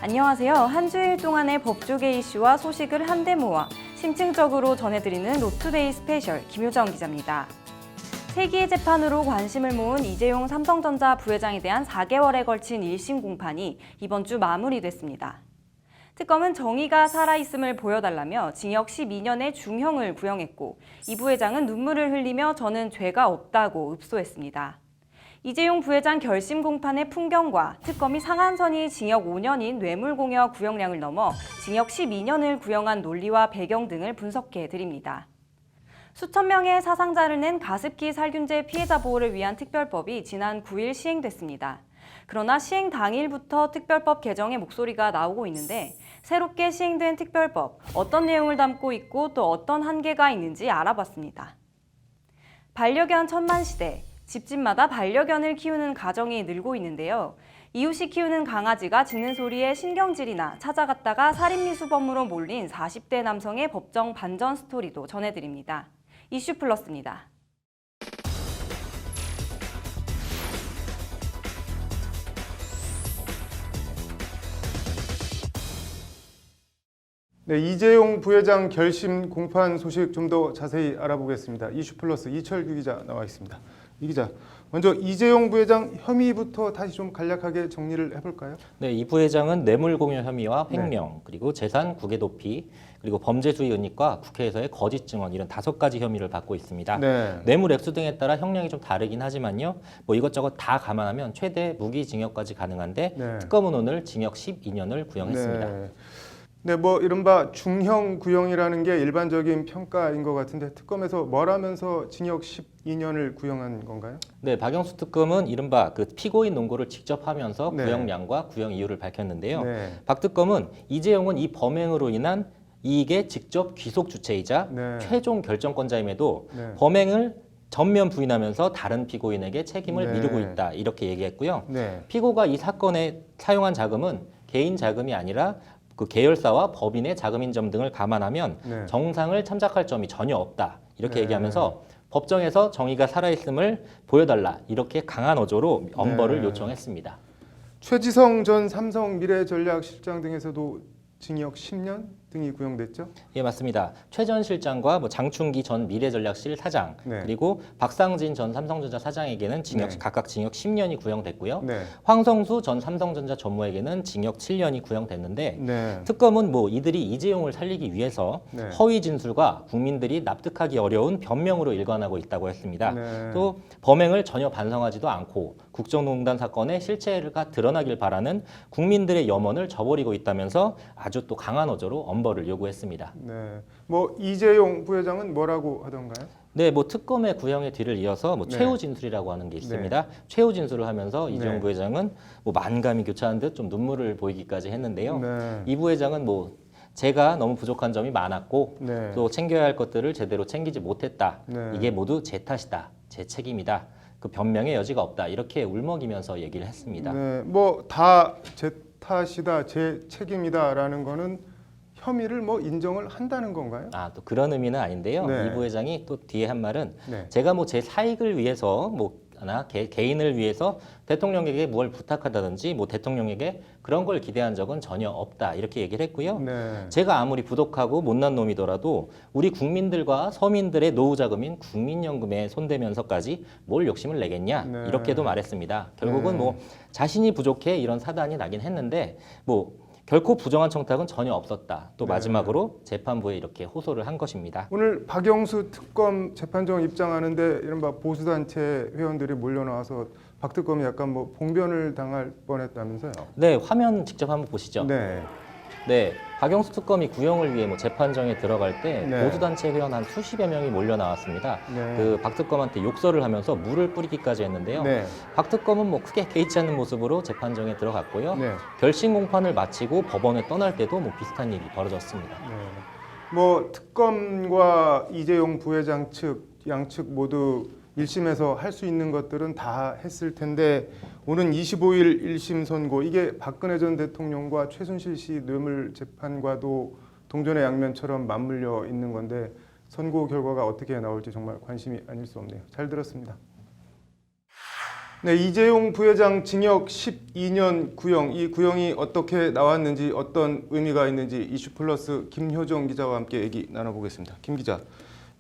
안녕하세요. 한 주일 동안의 법조계 이슈와 소식을 한데 모아 심층적으로 전해드리는 로투데이 스페셜 김효정 기자입니다. 세기의 재판으로 관심을 모은 이재용 삼성전자 부회장에 대한 4개월에 걸친 1심 공판이 이번 주 마무리됐습니다. 특검은 정의가 살아있음을 보여달라며 징역 12년의 중형을 구형했고 이 부회장은 눈물을 흘리며 저는 죄가 없다고 읍소했습니다. 이재용 부회장 결심 공판의 풍경과 특검이 상한선이 징역 5년인 뇌물공여 구형량을 넘어 징역 12년을 구형한 논리와 배경 등을 분석해 드립니다. 수천 명의 사상자를 낸 가습기 살균제 피해자 보호를 위한 특별법이 지난 9일 시행됐습니다. 그러나 시행 당일부터 특별법 개정의 목소리가 나오고 있는데 새롭게 시행된 특별법, 어떤 내용을 담고 있고 또 어떤 한계가 있는지 알아봤습니다. 반려견 천만시대, 집집마다 반려견을 키우는 가정이 늘고 있는데요. 이웃이 키우는 강아지가 짖는 소리에 신경질이나 찾아갔다가 살인미수범으로 몰린 40대 남성의 법정 반전 스토리도 전해드립니다. 이슈 플러스입니다. 네, 이재용 부회장 결심 공판 소식 좀 더 자세히 알아보겠습니다. 이슈 플러스 이철규 기자 나와 있습니다. 이 기자, 먼저 이재용 부회장 혐의부터 다시 좀 간략하게 정리를 해볼까요? 네, 이 부회장은 뇌물공여 혐의와 횡령, 그리고 재산 국외 도피, 그리고 범죄 수위 은닉과 국회에서의 거짓 증언 이런 5가지 혐의를 받고 있습니다. 네. 뇌물 액수 등에 따라 형량이 좀 다르긴 하지만요. 뭐 이것저것 다 감안하면 최대 무기징역까지 가능한데 네. 특검은 오늘 징역 12년을 구형했습니다. 네. 네, 뭐 이른바 중형 구형이라는 게 일반적인 평가인 것 같은데 특검에서 뭘 하면서 징역 12년을 구형한 건가요? 네, 박영수 특검은 이른바 그 피고인 논고를 직접 하면서 네. 구형량과 구형 이유를 밝혔는데요. 네. 박 특검은 이재용은 이 범행으로 인한 이익의 직접 귀속 주체이자 네. 최종 결정권자임에도 네. 범행을 전면 부인하면서 다른 피고인에게 책임을 네. 미루고 있다 이렇게 얘기했고요. 네. 피고가 이 사건에 사용한 자금은 개인 자금이 아니라 그 계열사와 법인의 자금인 점 등을 감안하면 네. 정상을 참작할 점이 전혀 없다 이렇게 네. 얘기하면서 법정에서 정의가 살아있음을 보여달라 이렇게 강한 어조로 엄벌을 네. 요청했습니다. 최지성 전 삼성 미래전략실장 등에서도 징역 10년 등이 구형됐죠? 예, 맞습니다. 최 전 실장과 뭐 장충기 전 미래전략실 사장 네. 그리고 박상진 전 삼성전자 사장에게는 네. 각각 징역 10년이 구형됐고요. 네. 황성수 전 삼성전자 전무에게는 징역 7년이 구형됐는데 네. 특검은 뭐 이들이 이재용을 살리기 위해서 네. 허위 진술과 국민들이 납득하기 어려운 변명으로 일관하고 있다고 했습니다. 네. 또 범행을 전혀 반성하지도 않고 국정농단 사건의 실체가 드러나길 바라는 국민들의 염원을 저버리고 있다면서 아주 또 강한 어조로 엄벌을 요구했습니다. 네. 뭐 이재용 부회장은 뭐라고 하던가요? 네, 뭐 특검의 구형의 뒤를 이어서 뭐 네. 최후 진술이라고 하는 게 있습니다. 최후 진술을 하면서 이재용 네. 부회장은 뭐 만감이 교차한 듯 좀 눈물을 보이기까지 했는데요. 네. 이 부회장은 뭐 제가 너무 부족한 점이 많았고 네. 또 챙겨야 할 것들을 제대로 챙기지 못했다. 네. 이게 모두 제 탓이다. 제 책임이다. 그 변명의 여지가 없다. 이렇게 울먹이면서 얘기를 했습니다. 네. 뭐 다 제 탓이다, 제 책임이다라는 거는 혐의를 뭐 인정을 한다는 건가요? 아, 또 그런 의미는 아닌데요. 네. 이 부회장이 또 뒤에 한 말은 네. 제가 뭐 제 사익을 위해서 개인을 위해서 대통령에게 뭘 부탁하다든지 뭐 대통령에게 그런 걸 기대한 적은 전혀 없다 이렇게 얘기를 했고요. 네. 제가 아무리 부족하고 못난 놈이더라도 우리 국민들과 서민들의 노후 자금인 국민연금에 손대면서까지 뭘 욕심을 내겠냐 네. 이렇게도 말했습니다. 결국은 네. 뭐 자신이 부족해 이런 사단이 나긴 했는데 뭐 결코 부정한 청탁은 전혀 없었다. 또 네. 마지막으로 재판부에 이렇게 호소를 한 것입니다. 오늘 박영수 특검 재판정 입장하는데 이른바 보수단체 회원들이 몰려나와서 박 특검이 약간 뭐 봉변을 당할 뻔했다면서요? 네, 화면 직접 한번 보시죠. 네. 네, 박영수 특검이 구형을 위해 뭐 재판정에 들어갈 때 네. 보수단체 회원 한 수십여 명이 몰려 나왔습니다. 네. 그 박 특검한테 욕설을 하면서 물을 뿌리기까지 했는데요. 네. 박 특검은 뭐 크게 개의치 않는 모습으로 재판정에 들어갔고요. 네. 결심 공판을 마치고 법원에 떠날 때도 뭐 비슷한 일이 벌어졌습니다. 네. 뭐 특검과 이재용 부회장 측 양측 모두 1심에서 할 수 있는 것들은 다 했을 텐데 오는 25일 1심 선고 이게 박근혜 전 대통령과 최순실 씨 뇌물 재판과도 동전의 양면처럼 맞물려 있는 건데 선고 결과가 어떻게 나올지 정말 관심이 아닐 수 없네요. 잘 들었습니다. 네, 이재용 부회장 징역 12년 구형, 이 구형이 어떻게 나왔는지 어떤 의미가 있는지 이슈플러스 김효정 기자와 함께 얘기 나눠보겠습니다. 김 기자,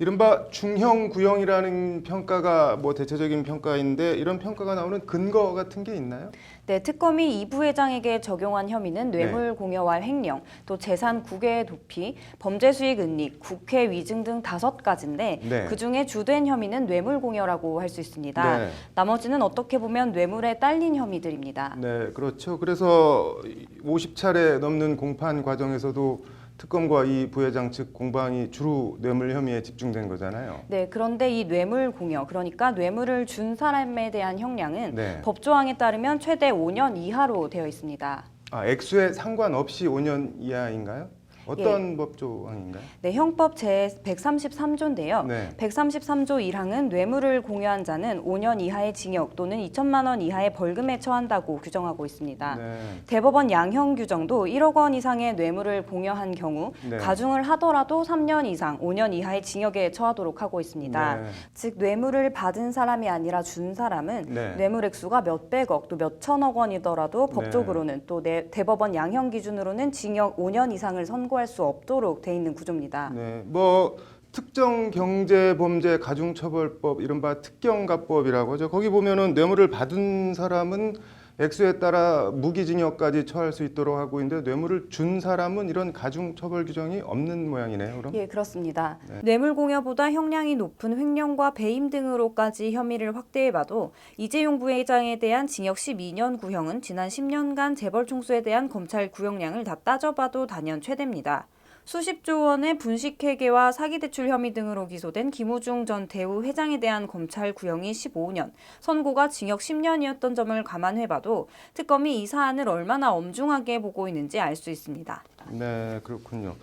이른바 중형 구형이라는 평가가 뭐 대체적인 평가인데 이런 평가가 나오는 근거 같은 게 있나요? 네, 특검이 이 부회장에게 적용한 혐의는 뇌물 공여와 횡령, 또 재산 국외 도피, 범죄 수익 은닉, 국회 위증 등 5가지인데 네. 그중에 주된 혐의는 뇌물 공여라고 할 수 있습니다. 네. 나머지는 어떻게 보면 뇌물에 딸린 혐의들입니다. 네, 그렇죠. 그래서 50차례 넘는 공판 과정에서도 특검과 이 부회장 측 공방이 주로 뇌물 혐의에 집중된 거잖아요. 네, 그런데 이 뇌물 공여, 그러니까 뇌물을 준 사람에 대한 형량은 네. 법조항에 따르면 최대 5년 이하로 되어 있습니다. 아, 액수에 상관없이 5년 이하인가요? 어떤 법조항인가요? 네, 형법 제133조인데요. 네. 133조 1항은 뇌물을 공여한 자는 5년 이하의 징역 또는 2천만 원 이하의 벌금에 처한다고 규정하고 있습니다. 네. 대법원 양형 규정도 1억 원 이상의 뇌물을 공여한 경우 네. 가중을 하더라도 3년 이상 5년 이하의 징역에 처하도록 하고 있습니다. 네. 즉 뇌물을 받은 사람이 아니라 준 사람은 네. 뇌물 액수가 몇백억 또 몇천억 원이더라도 법적으로는 또 대법원 양형 기준으로는 징역 5년 이상을 선고할 수 없도록 돼 있는 구조입니다. 네, 뭐 특정 경제범죄 가중처벌법 이른바 특경가법이라고 하죠. 거기 보면은 뇌물을 받은 사람은 액수에 따라 무기징역까지 처할 수 있도록 하고 있는데 뇌물을 준 사람은 이런 가중처벌 규정이 없는 모양이네요. 그럼? 예, 그렇습니다. 네. 뇌물 공여보다 형량이 높은 횡령과 배임 등으로까지 혐의를 확대해봐도 이재용 부회장에 대한 징역 12년 구형은 지난 10년간 재벌 총수에 대한 검찰 구형량을 다 따져봐도 단연 최대입니다. 수십조 원의 분식회계와 사기대출 혐의 등으로 기소된 김우중 전 대우 회장에 대한 검찰 구형이 15년, 선고가 징역 10년이었던 점을 감안해봐도 특검이 이 사안을 얼마나 엄중하게 보고 있는지 알 수 있습니다. 네, 그렇군요.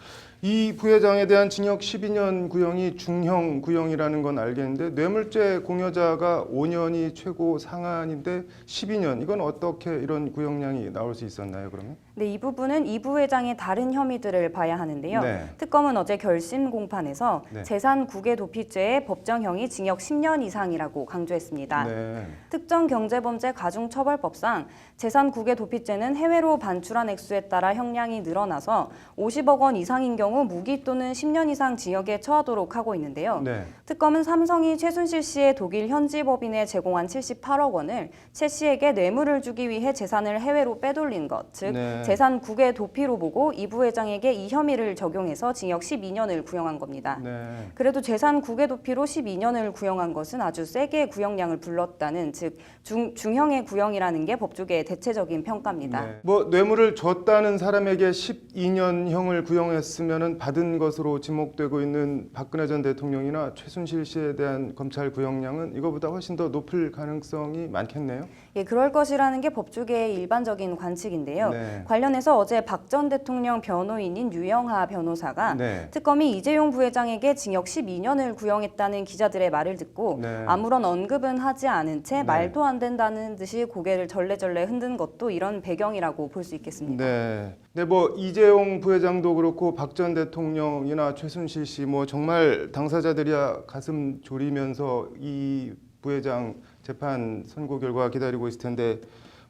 이 부회장에 대한 징역 12년 구형이 중형 구형이라는 건 알겠는데 뇌물죄 공여자가 5년이 최고 상한인데 12년 이건 어떻게 이런 구형량이 나올 수 있었나요, 그러면? 네, 이 부분은 이 부회장의 다른 혐의들을 봐야 하는데요. 네. 특검은 어제 결심 공판에서 네. 재산 국외 도피죄의 법정형이 징역 10년 이상이라고 강조했습니다. 네. 특정 경제범죄 가중처벌법상 재산 국외 도피죄는 해외로 반출한 액수에 따라 형량이 늘어나서 50억 원 이상인 경우 무기 또는 10년 이상 징역에 처하도록 하고 있는데요. 네. 특검은 삼성이 최순실 씨의 독일 현지 법인에 제공한 78억 원을 최 씨에게 뇌물을 주기 위해 재산을 해외로 빼돌린 것, 즉 네. 재산 국외 도피로 보고 이 부회장에게 이 혐의를 적용해서 징역 12년을 구형한 겁니다. 네. 그래도 재산 국외 도피로 12년을 구형한 것은 아주 세게 구형량을 불렀다는 즉 중형의 구형이라는 게 법조계의 대체적인 평가입니다. 네. 뭐 뇌물을 줬다는 사람에게 12년형을 구형했으면은 받은 것으로 지목되고 있는 박근혜 전 대통령이나 최순실 씨에 대한 검찰 구형량은 이거보다 훨씬 더 높을 가능성이 많겠네요. 예, 그럴 것이라는 게 법조계의 일반적인 관측인데요. 네. 관련해서 어제 박 전 대통령 변호인인 유영하 변호사가 네. 특검이 이재용 부회장에게 징역 12년을 구형했다는 기자들의 말을 듣고 네. 아무런 언급은 하지 않은 채 네. 말도 안 된다는 듯이 고개를 절레절레 흔든 것도 이런 배경이라고 볼 수 있겠습니다. 네. 네, 뭐 이재용 부회장도 그렇고 박 전 대통령이나 최순실 씨 뭐 정말 당사자들이야 가슴 졸이면서 이 부회장 재판 선고 결과 기다리고 있을 텐데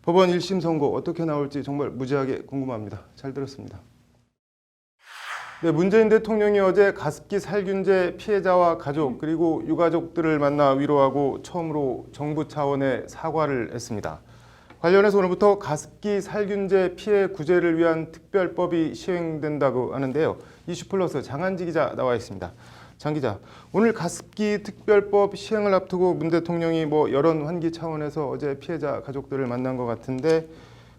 법원 1심 선고 어떻게 나올지 정말 무지하게 궁금합니다. 잘 들었습니다. 네, 문재인 대통령이 어제 가습기 살균제 피해자와 가족 그리고 유가족들을 만나 위로하고 처음으로 정부 차원의 사과를 했습니다. 관련해서 오늘부터 가습기 살균제 피해 구제를 위한 특별법이 시행된다고 하는데요. 이슈플러스 장한지 기자 나와 있습니다. 장 기자, 오늘 가습기 특별법 시행을 앞두고 문 대통령이 뭐 여론 환기 차원에서 어제 피해자 가족들을 만난 것 같은데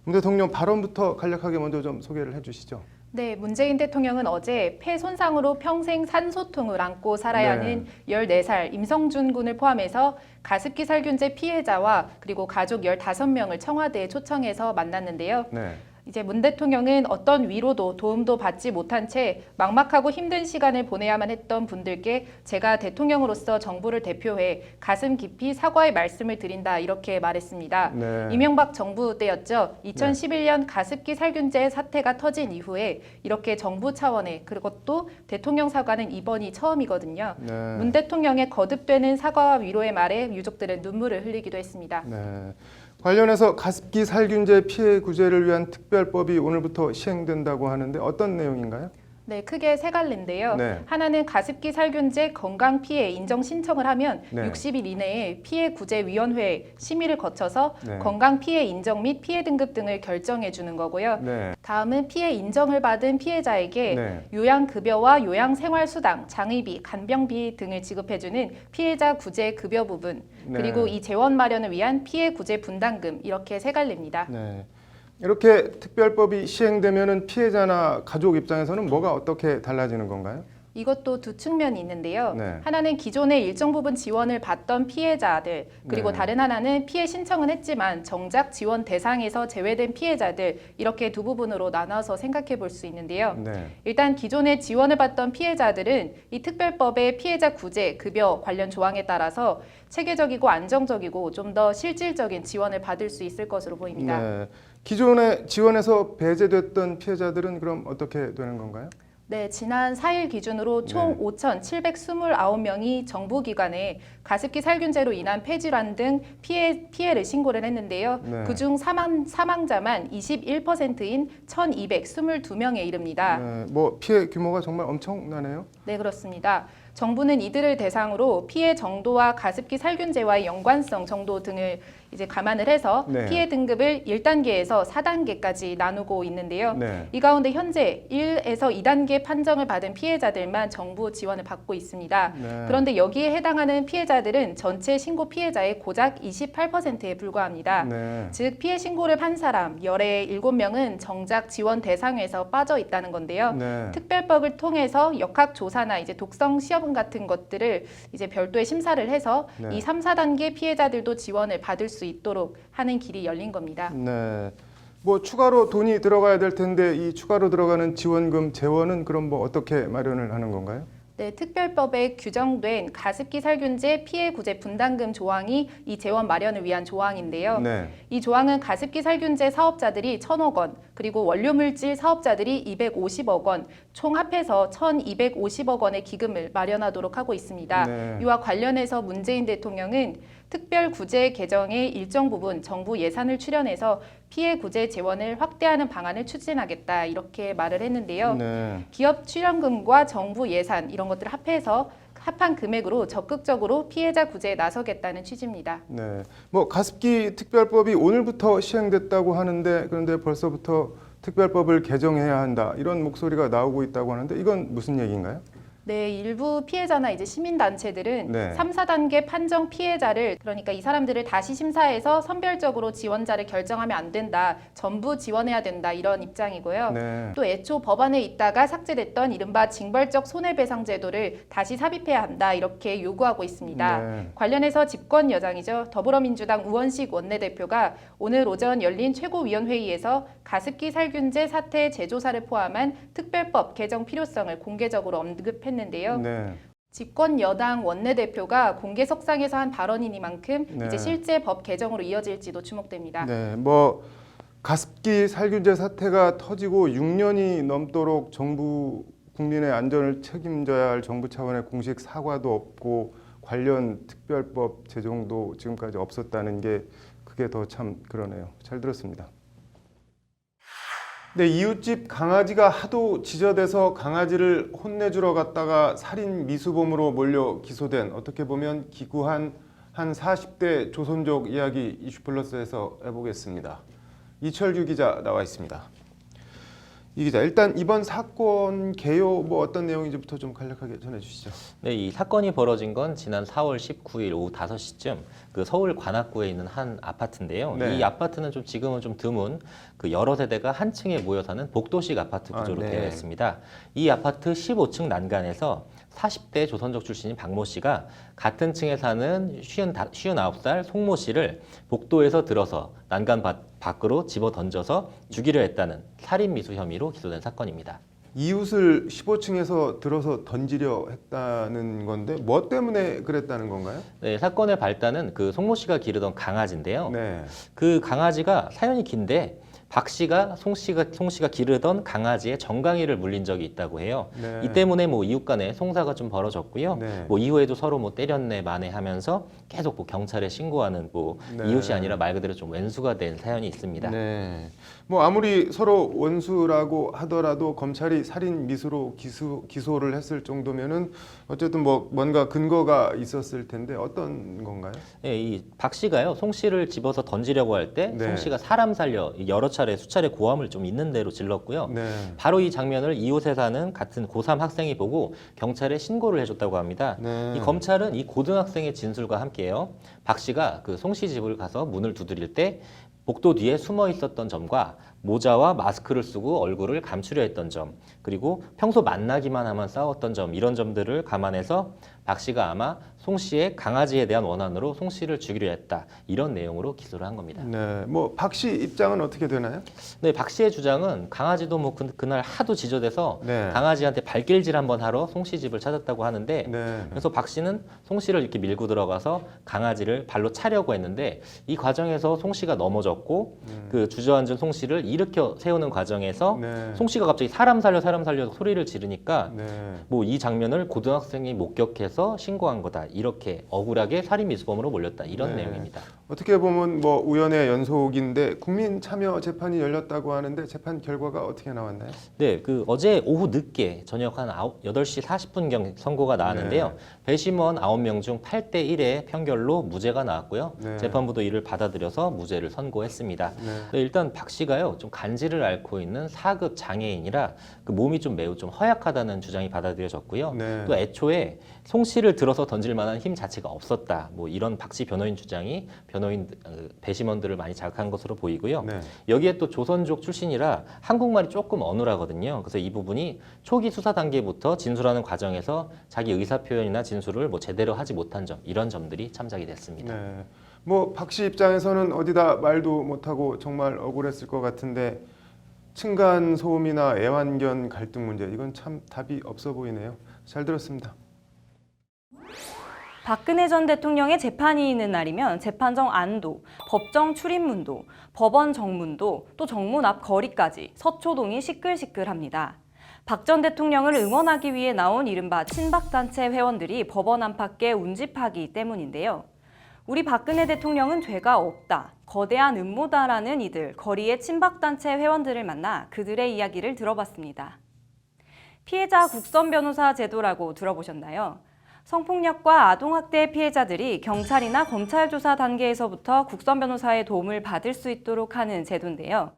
문 대통령 발언부터 간략하게 먼저 좀 소개를 해주시죠. 네, 문재인 대통령은 어제 폐 손상으로 평생 산소통을 안고 살아야 하는 14살 임성준 군을 포함해서 가습기 살균제 피해자와 그리고 가족 15명을 청와대에 초청해서 만났는데요. 네. 이제 문 대통령은 어떤 위로도 도움도 받지 못한 채 막막하고 힘든 시간을 보내야만 했던 분들께 제가 대통령으로서 정부를 대표해 가슴 깊이 사과의 말씀을 드린다 이렇게 말했습니다. 네. 이명박 정부 때였죠. 2011년 가습기 살균제 사태가 터진 이후에 이렇게 정부 차원의 그리고 또 대통령 사과는 이번이 처음이거든요. 네. 문 대통령의 거듭되는 사과와 위로의 말에 유족들은 눈물을 흘리기도 했습니다. 네. 관련해서 가습기 살균제 피해 구제를 위한 특별법이 오늘부터 시행된다고 하는데 어떤 내용인가요? 네, 크게 세 갈래인데요. 네. 하나는 가습기 살균제 건강 피해 인정 신청을 하면 네. 60일 이내에 피해 구제 위원회 심의를 거쳐서 네. 건강 피해 인정 및 피해 등급 등을 결정해 주는 거고요. 네. 다음은 피해 인정을 받은 피해자에게 네. 요양급여와 요양생활수당, 장의비, 간병비 등을 지급해주는 피해자 구제 급여 부분, 네. 그리고 이 재원 마련을 위한 피해 구제 분담금 이렇게 세 갈래입니다. 네. 이렇게 특별법이 시행되면은 피해자나 가족 입장에서는 뭐가 어떻게 달라지는 건가요? 이것도 두 측면이 있는데요. 네. 하나는 기존에 일정 부분 지원을 받던 피해자들, 그리고 네. 다른 하나는 피해 신청은 했지만 정작 지원 대상에서 제외된 피해자들, 이렇게 두 부분으로 나눠서 생각해 볼 수 있는데요. 네. 일단 기존에 지원을 받던 피해자들은 이 특별법의 피해자 구제, 급여 관련 조항에 따라서 체계적이고 안정적이고 좀 더 실질적인 지원을 받을 수 있을 것으로 보입니다. 네. 기존에 지원에서 배제됐던 피해자들은 그럼 어떻게 되는 건가요? 네, 지난 4일 기준으로 총 5,729명이 정부기관에 가습기 살균제로 인한 폐질환 등 피해를 신고를 했는데요. 네. 그중 사망자만 21%인 1,222명에 이릅니다. 네. 뭐 피해 규모가 정말 엄청나네요. 네, 그렇습니다. 정부는 이들을 대상으로 피해 정도와 가습기 살균제와의 연관성 정도 등을 이제 감안을 해서 네. 피해 등급을 1단계에서 4단계까지 나누고 있는데요. 네. 이 가운데 현재 1에서 2단계 판정을 받은 피해자들만 정부 지원을 받고 있습니다. 네. 그런데 여기에 해당하는 피해자들은 전체 신고 피해자의 고작 28%에 불과합니다. 네. 즉 피해 신고를 한 사람 열의 7명은 정작 지원 대상에서 빠져 있다는 건데요. 네. 특별법을 통해서 역학조사나 이제 독성 시험 같은 것들을 이제 별도의 심사를 해서 네. 이 3, 4단계 피해자들도 지원을 받을 수 있도록 하는 길이 열린 겁니다. 네. 뭐 추가로 돈이 들어가야 될 텐데 이 추가로 들어가는 지원금 재원은 그럼 뭐 어떻게 마련을 하는 건가요? 네, 특별법에 규정된 가습기 살균제 피해 구제 분담금 조항이 이 재원 마련을 위한 조항인데요. 네. 이 조항은 가습기 살균제 사업자들이 1,000억 원, 그리고 원료물질 사업자들이 250억 원, 총 합해서 1,250억 원의 기금을 마련하도록 하고 있습니다. 네. 이와 관련해서 문재인 대통령은 특별 구제 개정의 일정 부분 정부 예산을 출연해서 피해 구제 재원을 확대하는 방안을 추진하겠다 이렇게 말을 했는데요. 네. 기업 출연금과 정부 예산 이런 것들을 합해서 합한 금액으로 적극적으로 피해자 구제에 나서겠다는 취지입니다. 네. 뭐 가습기 특별법이 오늘부터 시행됐다고 하는데 그런데 벌써부터 특별법을 개정해야 한다 이런 목소리가 나오고 있다고 하는데 이건 무슨 얘기인가요? 네, 일부 피해자나 이제 시민단체들은 네. 3, 4단계 판정 피해자를 그러니까 이 사람들을 다시 심사해서 선별적으로 지원자를 결정하면 안 된다. 전부 지원해야 된다. 이런 입장이고요. 네. 또 애초 법안에 있다가 삭제됐던 이른바 징벌적 손해배상 제도를 다시 삽입해야 한다. 이렇게 요구하고 있습니다. 네. 관련해서 집권 여당이죠. 더불어민주당 우원식 원내대표가 오늘 오전 열린 최고위원회의에서 가습기 살균제 사태 재조사를 포함한 특별법 개정 필요성을 공개적으로 언급했는데요. 네. 집권 여당 원내대표가 공개석상에서 한 발언이니만큼 네. 이제 실제 법 개정으로 이어질지도 주목됩니다. 네. 뭐 가습기 살균제 사태가 터지고 6년이 넘도록 정부 국민의 안전을 책임져야 할 정부 차원의 공식 사과도 없고 관련 특별법 제정도 지금까지 없었다는 게 그게 더 참 그러네요. 잘 들었습니다. 네, 이웃집 강아지가 하도 지저대서 강아지를 혼내주러 갔다가 살인 미수범으로 몰려 기소된 어떻게 보면 기구한 한 40대 조선족 이야기 이슈플러스에서 해보겠습니다. 이철규 기자 나와 있습니다. 이 기자, 일단 이번 사건 개요 뭐 어떤 내용인지부터 좀 간략하게 전해주시죠. 네, 이 사건이 벌어진 건 지난 4월 19일 오후 5시쯤 그 서울 관악구에 있는 한 아파트인데요. 네. 이 아파트는 좀 지금은 좀 드문 그 여러 세대가 한 층에 모여 사는 복도식 아파트 구조로 네. 되어 있습니다. 이 아파트 15층 난간에서 40대 조선족 출신인 박모 씨가 같은 층에 사는 59살 송모 씨를 복도에서 들어서 난간 밖으로 집어 던져서 죽이려 했다는 살인 미수 혐의로 기소된 사건입니다. 이웃을 15층에서 들어서 던지려 했다는 건데 뭐 때문에 그랬다는 건가요? 네, 사건의 발단은 그 송모 씨가 기르던 강아지인데요. 네. 그 강아지가 사연이 긴데 박 씨가 송 씨가 기르던 강아지의 정강이를 물린 적이 있다고 해요. 네. 이 때문에 뭐 이웃 간에 송사가 좀 벌어졌고요. 네. 뭐 이후에도 서로 뭐 때렸네 마네 하면서 계속 뭐 경찰에 신고하는 뭐 네. 이웃이 아니라 말 그대로 좀 왼수가 된 사연이 있습니다. 네. 뭐 아무리 서로 원수라고 하더라도 검찰이 살인 미수로 기소를 했을 정도면은 어쨌든 뭐 뭔가 근거가 있었을 텐데 어떤 건가요? 네, 이 박 씨가요, 송 씨를 집어서 던지려고 할 때 송 네. 씨가 사람 살려 여러 차례 수차례 고함을 좀 있는 대로 질렀고요. 네. 바로 이 장면을 이웃에 사는 같은 고3 학생이 보고 경찰에 신고를 해줬다고 합니다. 네. 이 검찰은 이 고등학생의 진술과 함께요. 박 씨가 그 송 씨 집을 가서 문을 두드릴 때 복도 뒤에 숨어 있었던 점과 모자와 마스크를 쓰고 얼굴을 감추려 했던 점, 그리고 평소 만나기만 하면 싸웠던 점, 이런 점들을 감안해서 박 씨가 아마 송 씨의 강아지에 대한 원한으로 송 씨를 죽이려 했다, 이런 내용으로 기소를 한 겁니다. 네. 뭐 박 씨 입장은 어떻게 되나요? 네, 박 씨의 주장은 강아지도 뭐 그날 하도 지저대서 네. 강아지한테 발길질 한번 하러 송 씨 집을 찾았다고 하는데 네. 그래서 박 씨는 송 씨를 이렇게 밀고 들어가서 강아지를 발로 차려고 했는데 이 과정에서 송 씨가 넘어졌고 그 주저앉은 송 씨를 일으켜 세우는 과정에서 네. 송 씨가 갑자기 사람 살려 소리를 지르니까 네. 뭐 이 장면을 고등학생이 목격해서 신고한 거다, 이렇게 억울하게 살인 미수범으로 몰렸다, 이런 네. 내용입니다. 어떻게 보면 뭐 우연의 연속인데 국민 참여 재판이 열렸다고 하는데 재판 결과가 어떻게 나왔나요? 네, 그 어제 오후 늦게 저녁 한 8시 40분경 선고가 나왔는데요. 네. 배심원 9명 중 8대 1의 판결로 무죄가 나왔고요. 네. 재판부도 이를 받아들여서 무죄를 선고했습니다. 네. 네, 일단 박 씨가요, 좀 간질을 앓고 있는 4급 장애인이라 그 몸이 좀 매우 좀 허약하다는 주장이 받아들여졌고요. 네. 또 애초에 송 씨를 들어서 던질 만한 힘 자체가 없었다, 뭐 이런 박 씨 변호인 주장이 배심원들을 많이 자극한 것으로 보이고요. 네. 여기에 또 조선족 출신이라 한국말이 조금 어눌하거든요. 그래서 이 부분이 초기 수사 단계부터 진술하는 과정에서 자기 의사 표현이나 진술을 뭐 제대로 하지 못한 점, 이런 점들이 참작이 됐습니다. 네. 뭐 박 씨 입장에서는 어디다 말도 못하고 정말 억울했을 것 같은데 층간 소음이나 애완견 갈등 문제, 이건 참 답이 없어 보이네요. 잘 들었습니다. 박근혜 전 대통령의 재판이 있는 날이면 재판정 안도, 법정 출입문도, 법원 정문도, 또 정문 앞 거리까지 서초동이 시끌시끌합니다. 박 전 대통령을 응원하기 위해 나온 이른바 친박단체 회원들이 법원 안팎에 운집하기 때문인데요. 우리 박근혜 대통령은 죄가 없다, 거대한 음모다라는 이들 거리의 친박단체 회원들을 만나 그들의 이야기를 들어봤습니다. 피해자 국선 변호사 제도라고 들어보셨나요? 성폭력과 아동학대 피해자들이 경찰이나 검찰 조사 단계에서부터 국선 변호사의 도움을 받을 수 있도록 하는 제도인데요.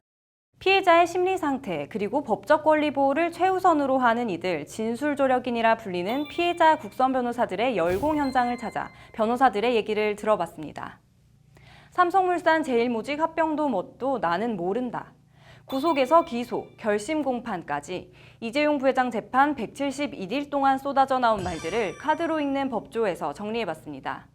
피해자의 심리 상태 그리고 법적 권리 보호를 최우선으로 하는 이들 진술조력인이라 불리는 피해자 국선 변호사들의 열공 현장을 찾아 변호사들의 얘기를 들어봤습니다. 삼성물산 제일모직 합병도 뭣도 나는 모른다. 구속에서 기소, 결심 공판까지 이재용 부회장 재판 171일 동안 쏟아져 나온 말들을 카드로 읽는 법조에서 정리해봤습니다.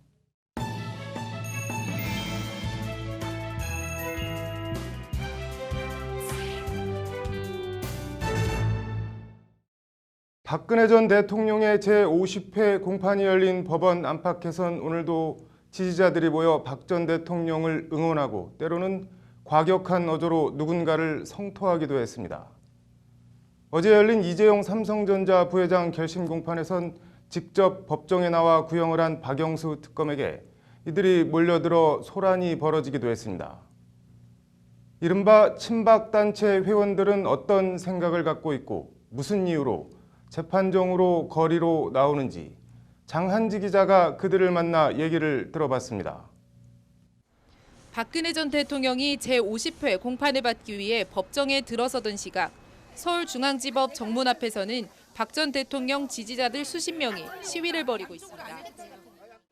박근혜 전 대통령의 제50회 공판이 열린 법원 안팎에선 오늘도 지지자들이 모여 박 전 대통령을 응원하고 때로는 과격한 어조로 누군가를 성토하기도 했습니다. 어제 열린 이재용 삼성전자 부회장 결심 공판에선 직접 법정에 나와 구형을 한 박영수 특검에게 이들이 몰려들어 소란이 벌어지기도 했습니다. 이른바 친박단체 회원들은 어떤 생각을 갖고 있고 무슨 이유로 재판정으로 거리로 나오는지 장한지 기자가 그들을 만나 얘기를 들어봤습니다. 박근혜 전 대통령이 제50회 공판을 받기 위해 법정에 들어서던 시각, 서울중앙지법 정문 앞에서는 박 전 대통령 지지자들 수십 명이 시위를 벌이고 있습니다.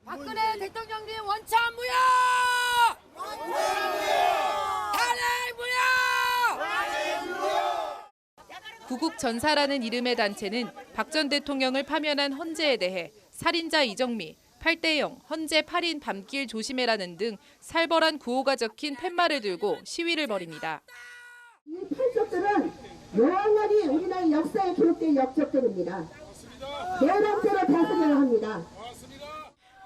박근혜 대통령님 원천무효! 탄핵무효! 구국전사라는 이름의 단체는 박 전 대통령을 파면한 헌재에 대해 살인자 이정미, 8대0, 헌재 8인 밤길 조심해라는 등 살벌한 구호가 적힌 팻말을 들고 시위를 벌입니다. 이 필적들은 영원히 우리나라의 역사에 기록된 역적들입니다. 대란죄로 다스려야 합니다.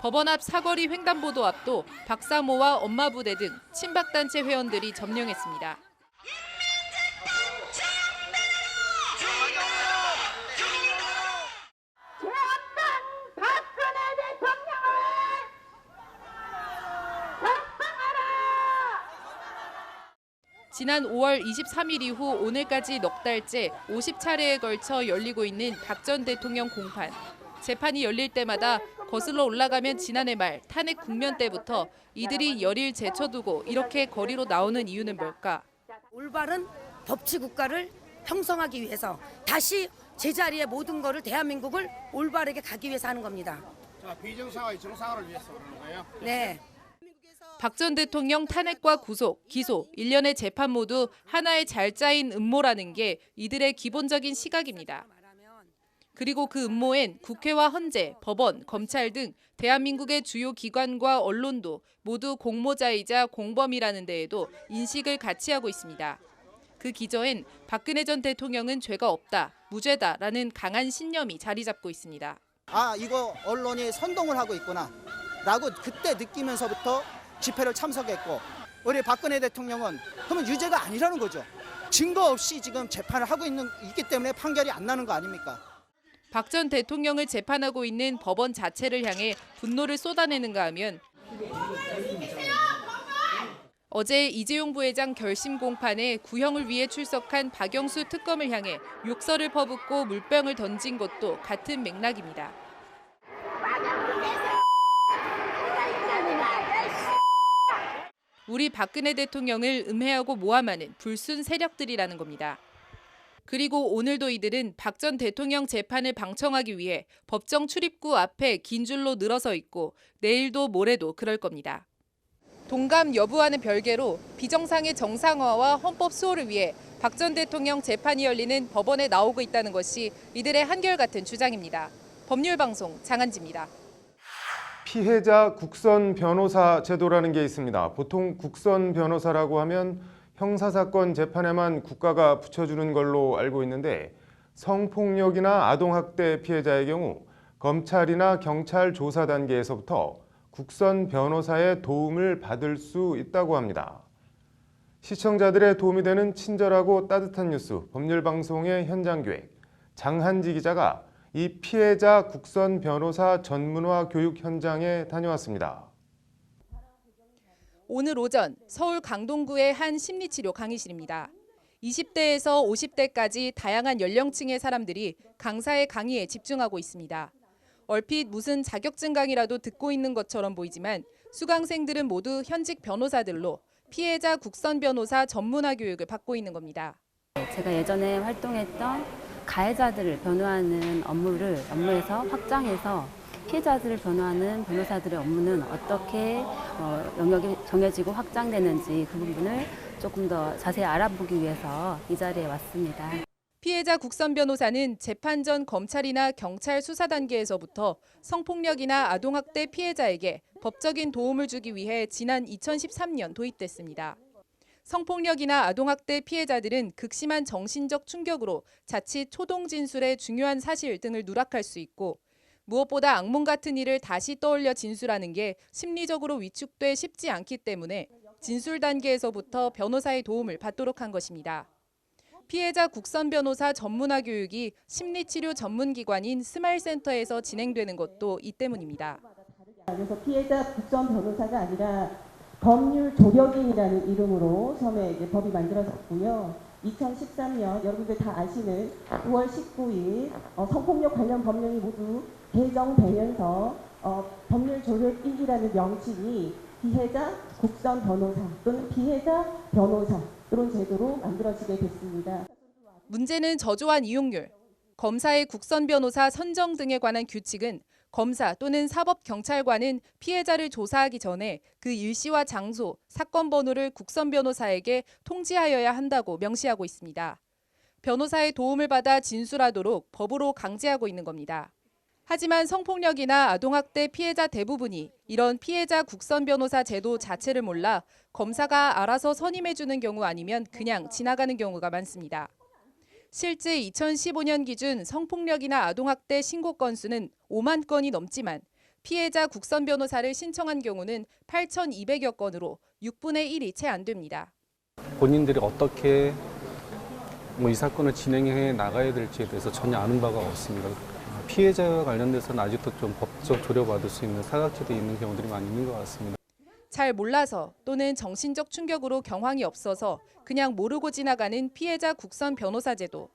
법원 앞 사거리 횡단보도 앞도 박사모와 엄마 부대 등 친박단체 회원들이 점령했습니다. 지난 5월 23일 이후 오늘까지 넉 달째 50차례에 걸쳐 열리고 있는 박 전 대통령 공판. 재판이 열릴 때마다 거슬러 올라가면 지난해 말 탄핵 국면 때부터 이들이 열일 제쳐두고 이렇게 거리로 나오는 이유는 뭘까? 올바른 법치 국가를 형성하기 위해서 다시 제자리에 모든 거를 대한민국을 올바르게 가기 위해서 하는 겁니다. 자, 비정상화의 정상화를 위해서 그러는 거예요? 네. 박 전 대통령 탄핵과 구속, 기소, 일련의 재판 모두 하나의 잘 짜인 음모라는 게 이들의 기본적인 시각입니다. 그리고 그 음모엔 국회와 헌재, 법원, 검찰 등 대한민국의 주요 기관과 언론도 모두 공모자이자 공범이라는 데에도 인식을 같이 하고 있습니다. 그 기저엔 박근혜 전 대통령은 죄가 없다, 무죄다라는 강한 신념이 자리 잡고 있습니다. 아, 이거 언론이 선동을 하고 있구나 라고 그때 느끼면서부터 집회를 참석했고, 우리 박근혜 대통령은 그러면 유죄가 아니라는 거죠. 증거 없이 지금 재판을 하고 있기 때문에 판결이 안 나는 거 아닙니까? 박 전 대통령을 재판하고 있는 법원 자체를 향해 분노를 쏟아내는가 하면 어제 이재용 부회장 결심 공판에 구형을 위해 출석한 박영수 특검을 향해 욕설을 퍼붓고 물병을 던진 것도 같은 맥락입니다. 우리 박근혜 대통령을 음해하고 모함하는 불순 세력들이라는 겁니다. 그리고 오늘도 이들은 박 전 대통령 재판을 방청하기 위해 법정 출입구 앞에 긴 줄로 늘어서 있고 내일도 모레도 그럴 겁니다. 동감 여부와는 별개로 비정상의 정상화와 헌법 수호를 위해 박 전 대통령 재판이 열리는 법원에 나오고 있다는 것이 이들의 한결같은 주장입니다. 법률방송 장한지입니다. 피해자 국선 변호사 제도라는 게 있습니다. 보통 국선 변호사라고 하면 형사사건 재판에만 국가가 붙여주는 걸로 알고 있는데, 성폭력이나 아동학대 피해자의 경우 검찰이나 경찰 조사 단계에서부터 국선 변호사의 도움을 받을 수 있다고 합니다. 시청자들의 도움이 되는 친절하고 따뜻한 뉴스, 법률방송의 현장기획, 장한지 기자가 이 피해자 국선 변호사 전문화 교육 현장에 다녀왔습니다. 오늘 오전 서울 강동구의 한 심리치료 강의실입니다. 20대에서 50대까지 다양한 연령층의 사람들이 강사의 강의에 집중하고 있습니다. 얼핏 무슨 자격증 강의라도 듣고 있는 것처럼 보이지만 수강생들은 모두 현직 변호사들로 피해자 국선 변호사 전문화 교육을 받고 있는 겁니다. 제가 예전에 활동했던 가해자들을 변호하는 업무에서 확장해서 피해자들을 변호하는 변호사들의 업무는 어떻게 영역이 정해지고 확장되는지 그 부분을 조금 더 자세히 알아보기 위해서 이 자리에 왔습니다. 피해자 국선 변호사는 재판 전 검찰이나 경찰 수사 단계에서부터 성폭력이나 아동학대 피해자에게 법적인 도움을 주기 위해 지난 2013년 도입됐습니다. 성폭력이나 아동학대 피해자들은 극심한 정신적 충격으로 자칫 초동 진술의 중요한 사실 등을 누락할 수 있고, 무엇보다 악몽 같은 일을 다시 떠올려 진술하는 게 심리적으로 위축돼 쉽지 않기 때문에 진술 단계에서부터 변호사의 도움을 받도록 한 것입니다. 피해자 국선 변호사 전문화 교육이 심리치료 전문기관인 스마일센터에서 진행되는 것도 이 때문입니다. 그래서 피해자 국선 변호사가 아니라 법률 조력인이라는 이름으로 처음에 이제 법이 만들어졌고요. 2013년 여러분들 다 아시는 9월 19일 성폭력 관련 법령이 모두 개정되면서 법률 조력인이라는 명칭이 피해자 국선 변호사 또는 피해자 변호사 이런 제도로 만들어지게 됐습니다. 문제는 저조한 이용률. 검사의 국선 변호사 선정 등에 관한 규칙은 검사 또는 사법경찰관은 피해자를 조사하기 전에 그 일시와 장소, 사건 번호를 국선 변호사에게 통지하여야 한다고 명시하고 있습니다. 변호사의 도움을 받아 진술하도록 법으로 강제하고 있는 겁니다. 하지만 성폭력이나 아동학대 피해자 대부분이 이런 피해자 국선 변호사 제도 자체를 몰라 검사가 알아서 선임해주는 경우 아니면 그냥 지나가는 경우가 많습니다. 실제 2015년 기준 성폭력이나 아동학대 신고 건수는 5만 건이 넘지만 피해자 국선 변호사를 신청한 경우는 8,200여 건으로 6분의 1이 채 안 됩니다. 본인들이 어떻게 이 사건을 진행해 나가야 될지에 대해서 전혀 아는 바가 없습니다. 피해자와 관련돼서는 아직도 좀 법적 조력받을 수 있는 사각지대에 있는 경우들이 많이 있는 것 같습니다. 잘 몰라서 또는 정신적 충격으로 경황이 없어서 그냥 모르고 지나가는 피해자 국선 변호사 제도.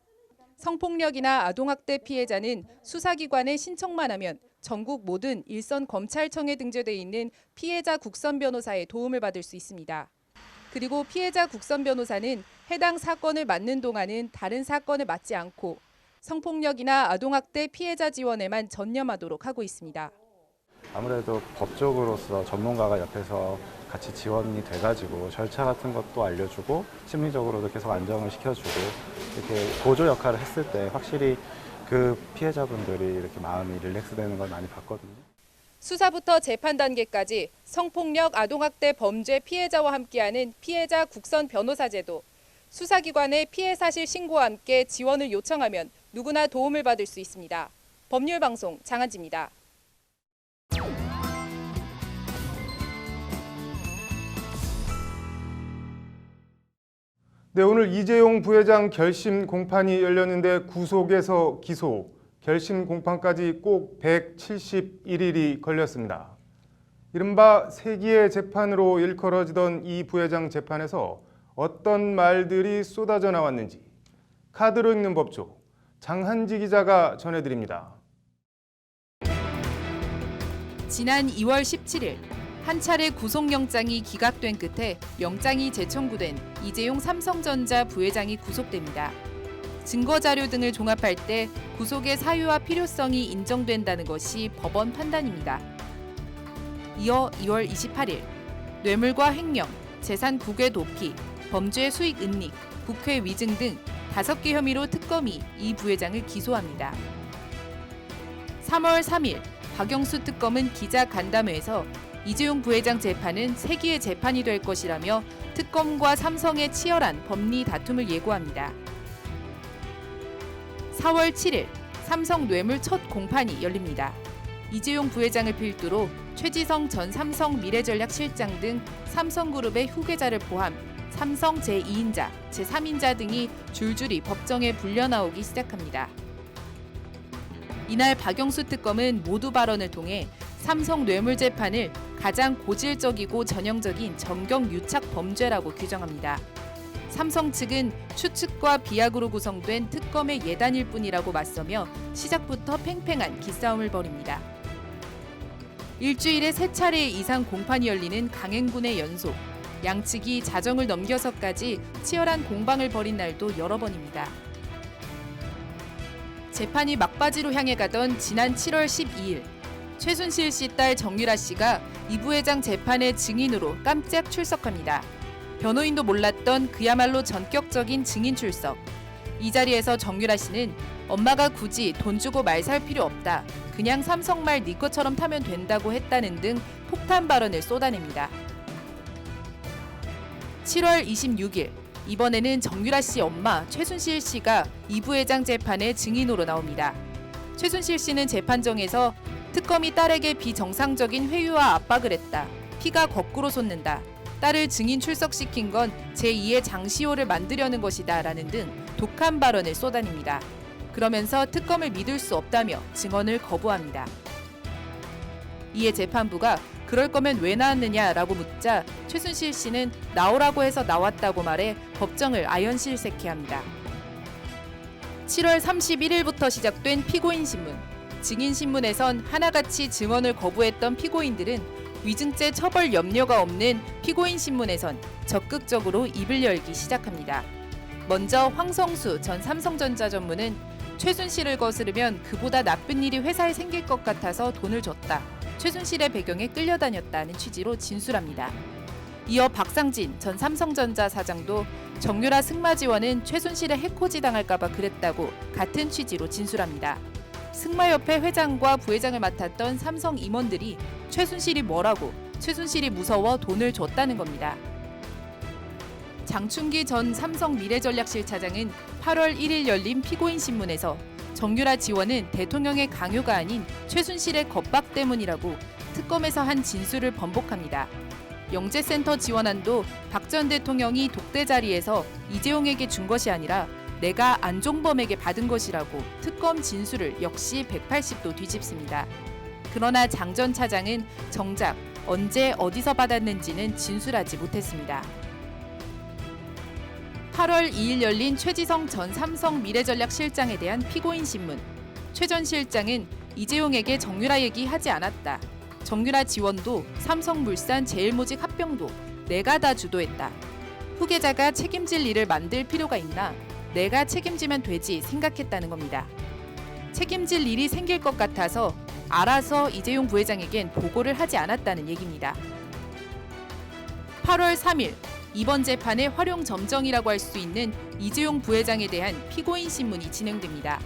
성폭력이나 아동학대 피해자는 수사기관에 신청만 하면 전국 모든 일선 검찰청에 등재돼 있는 피해자 국선 변호사의 도움을 받을 수 있습니다. 그리고 피해자 국선 변호사는 해당 사건을 맡는 동안은 다른 사건을 맡지 않고 성폭력이나 아동학대 피해자 지원에만 전념하도록 하고 있습니다. 아무래도 법적으로서 전문가가 옆에서 같이 지원이 돼가지고 절차 같은 것도 알려주고 심리적으로도 계속 안정을 시켜주고 이렇게 보조 역할을 했을 때 확실히 그 피해자분들이 이렇게 마음이 릴렉스되는 걸 많이 봤거든요. 수사부터 재판 단계까지 성폭력, 아동학대 범죄 피해자와 함께하는 피해자 국선 변호사 제도. 수사기관의 피해 사실 신고와 함께 지원을 요청하면 누구나 도움을 받을 수 있습니다. 법률방송 장한지입니다. 네, 오늘 이재용 부회장 결심 공판이 열렸는데 구속에서 기소, 결심 공판까지 꼭 171일이 걸렸습니다. 이른바 세기의 재판으로 일컬어지던 이 부회장 재판에서 어떤 말들이 쏟아져 나왔는지 카드로 읽는 법조 장한지 기자가 전해드립니다. 지난 2월 17일 한 차례 구속영장이 기각된 끝에 영장이 재청구된 이재용 삼성전자 부회장이 구속됩니다. 증거자료 등을 종합할 때 구속의 사유와 필요성이 인정된다는 것이 법원 판단입니다. 이어 2월 28일 뇌물과 횡령, 재산 국외 도피, 범죄 수익 은닉, 국회 위증 등 5개 혐의로 특검이 이 부회장을 기소합니다. 3월 3일 박영수 특검은 기자 간담회에서 이재용 부회장 재판은 세기의 재판이 될 것이라며 특검과 삼성의 치열한 법리 다툼을 예고합니다. 4월 7일 삼성 뇌물 첫 공판이 열립니다. 이재용 부회장을 필두로 최지성 전 삼성 미래전략실장 등 삼성그룹의 후계자를 포함 삼성 제2인자, 제3인자 등이 줄줄이 법정에 불려 나오기 시작합니다. 이날 박영수 특검은 모두 발언을 통해 삼성 뇌물 재판을 가장 고질적이고 전형적인 정경유착 범죄라고 규정합니다. 삼성 측은 추측과 비약으로 구성된 특검의 예단일 뿐이라고 맞서며 시작부터 팽팽한 기싸움을 벌입니다. 일주일에 3차례 이상 공판이 열리는 강행군의 연속, 양측이 자정을 넘겨서까지 치열한 공방을 벌인 날도 여러 번입니다. 재판이 막바지로 향해 가던 지난 7월 12일 최순실 씨 딸 정유라 씨가 이 부회장 재판의 증인으로 깜짝 출석합니다. 변호인도 몰랐던 그야말로 전격적인 증인 출석. 이 자리에서 정유라 씨는 엄마가 굳이 돈 주고 말 살 필요 없다. 그냥 삼성말 네 것처럼 타면 된다고 했다는 등 폭탄 발언을 쏟아냅니다. 7월 26일 이번에는 정유라 씨 엄마 최순실 씨가 이 부회장 재판의 증인으로 나옵니다. 최순실 씨는 재판정에서 특검이 딸에게 비정상적인 회유와 압박을 했다. 피가 거꾸로 솟는다. 딸을 증인 출석시킨 건 제2의 장시호를 만들려는 것이다 라는 등 독한 발언을 쏟아냅니다. 그러면서 특검을 믿을 수 없다며 증언을 거부합니다. 이에 재판부가 그럴 거면 왜 나왔느냐라고 묻자 최순실 씨는 나오라고 해서 나왔다고 말해 법정을 아연실색해합니다. 7월 31일부터 시작된 피고인 신문. 증인 신문에선 하나같이 증언을 거부했던 피고인들은 위증죄 처벌 염려가 없는 피고인 신문에선 적극적으로 입을 열기 시작합니다. 먼저 황성수 전 삼성전자 전무는 최순실을 거스르면 그보다 나쁜 일이 회사에 생길 것 같아서 돈을 줬다. 최순실의 배경에 끌려다녔다는 취지로 진술합니다. 이어 박상진 전 삼성전자 사장도 정유라 승마 지원은 최순실의 해코지 당할까 봐 그랬다고 같은 취지로 진술합니다. 승마협회 회장과 부회장을 맡았던 삼성 임원들이 최순실이 뭐라고 최순실이 무서워 돈을 줬다는 겁니다. 장충기 전 삼성 미래전략실차장은 8월 1일 열린 피고인 신문에서 정유라 지원은 대통령의 강요가 아닌 최순실의 겁박 때문이라고 특검에서 한 진술을 번복합니다. 영재센터 지원안도 박 전 대통령이 독대 자리에서 이재용에게 준 것이 아니라 내가 안종범에게 받은 것이라고 특검 진술을 역시 180도 뒤집습니다. 그러나 장 전 차장은 정작 언제 어디서 받았는지는 진술하지 못했습니다. 8월 2일 열린 최지성 전 삼성 미래전략실장에 대한 피고인 신문. 최 전 실장은 이재용에게 정유라 얘기하지 않았다. 정유라 지원도 삼성물산 제일모직 합병도 내가 다 주도했다. 후계자가 책임질 일을 만들 필요가 있나? 내가 책임지면 되지 생각했다는 겁니다. 책임질 일이 생길 것 같아서 알아서 이재용 부회장에겐 보고를 하지 않았다는 얘기입니다. 8월 3일 이번 재판의 활용 점정이라고 할 수 있는 이재용 부회장에 대한 피고인 신문이 진행됩니다.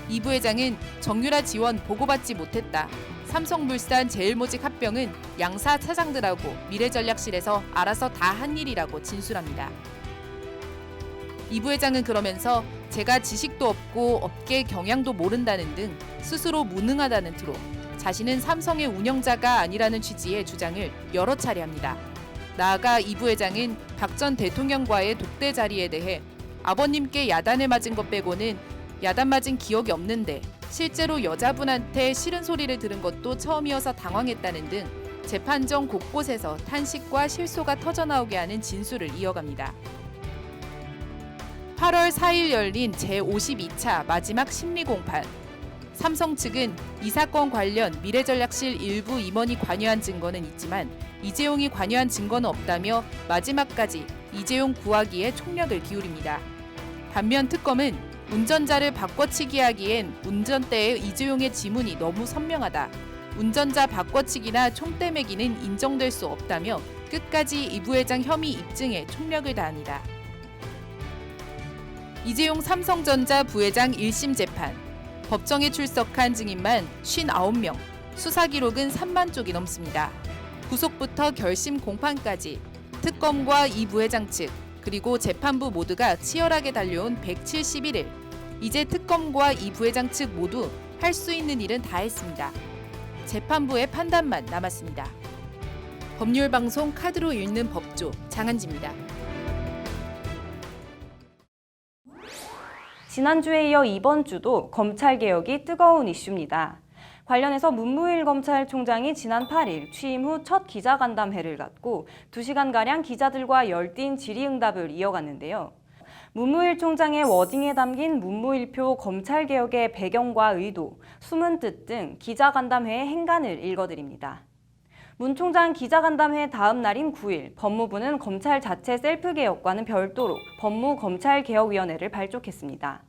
이 부회장은 정유라 지원 보고받지 못했다. 삼성물산 제일모직 합병은 양사 차장들하고 미래전략실에서 알아서 다 한 일이라고 진술합니다. 이 부회장은 그러면서 제가 지식도 없고 업계 경향도 모른다는 등 스스로 무능하다는 투로 자신은 삼성의 운영자가 아니라는 취지의 주장을 여러 차례 합니다. 나아가 이 부회장은 박 전 대통령과의 독대 자리에 대해 아버님께 야단을 맞은 것 빼고는 야단 맞은 기억이 없는데 실제로 여자분한테 싫은 소리를 들은 것도 처음이어서 당황했다는 등 재판 전 곳곳에서 탄식과 실소가 터져나오게 하는 진술을 이어갑니다. 8월 4일 열린 제52차 마지막 심리공판. 삼성 측은 이 사건 관련 미래전략실 일부 임원이 관여한 증거는 있지만 이재용이 관여한 증거는 없다며 마지막까지 이재용 구하기에 총력을 기울입니다. 반면 특검은 운전자를 바꿔치기 하기엔 운전대에 이재용의 지문이 너무 선명하다. 운전자 바꿔치기나 총대 매기는 인정될 수 없다며 끝까지 이 부회장 혐의 입증에 총력을 다합니다. 이재용 삼성전자 부회장 1심 재판. 법정에 출석한 증인만 59명, 수사 기록은 3만 쪽이 넘습니다. 구속부터 결심 공판까지 특검과 이 부회장 측 그리고 재판부 모두가 치열하게 달려온 171일. 이제 특검과 이 부회장 측 모두 할 수 있는 일은 다 했습니다. 재판부의 판단만 남았습니다. 법률방송 카드로 읽는 법조 장한지입니다. 지난주에 이어 이번 주도 검찰개혁이 뜨거운 이슈입니다. 관련해서 문무일 검찰총장이 지난 8일 취임 후 첫 기자간담회를 갖고 2시간가량 기자들과 열띤 질의응답을 이어갔는데요. 문무일 총장의 워딩에 담긴 문무일표 검찰개혁의 배경과 의도, 숨은 뜻 등 기자간담회의 행간을 읽어드립니다. 문 총장 기자간담회 다음 날인 9일 법무부는 검찰 자체 셀프개혁과는 별도로 법무검찰개혁위원회를 발족했습니다.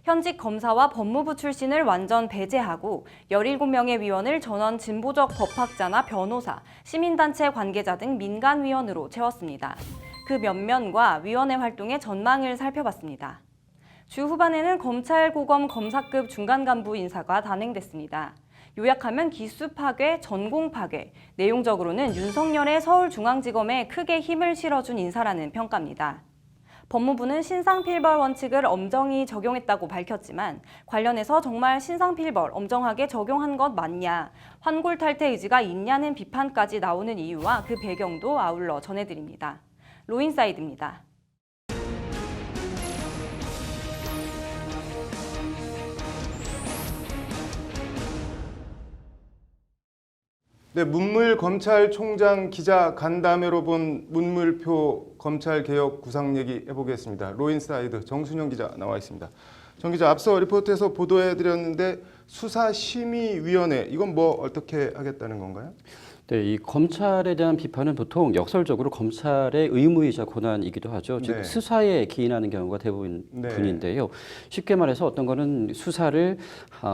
현직 검사와 법무부 출신을 완전 배제하고 17명의 위원을 전원 진보적 법학자나 변호사, 시민단체 관계자 등 민간위원으로 채웠습니다. 그 면면과 위원회 활동의 전망을 살펴봤습니다. 주 후반에는 검찰고검 검사급 중간간부 인사가 단행됐습니다. 요약하면 기수 파괴, 전공 파괴, 내용적으로는 윤석열의 서울중앙지검에 크게 힘을 실어준 인사라는 평가입니다. 법무부는 신상필벌 원칙을 엄정히 적용했다고 밝혔지만 관련해서 정말 신상필벌 엄정하게 적용한 것 맞냐, 환골탈태 의지가 있냐는 비판까지 나오는 이유와 그 배경도 아울러 전해드립니다. 로인사이드입니다. 네, 문무일 검찰총장 기자간담회로 본 문무일표 검찰개혁 구상 얘기 해보겠습니다. 로인사이드 정순영 기자 나와 있습니다. 정 기자, 앞서 리포트에서 보도해드렸는데 수사심의위원회, 이건 뭐 어떻게 하겠다는 건가요? 네, 이 검찰에 대한 비판은 보통 역설적으로 검찰의 의무이자 권한이기도 하죠. 즉 네. 수사에 기인하는 경우가 대부분인데요. 쉽게 말해서 어떤 거는 수사를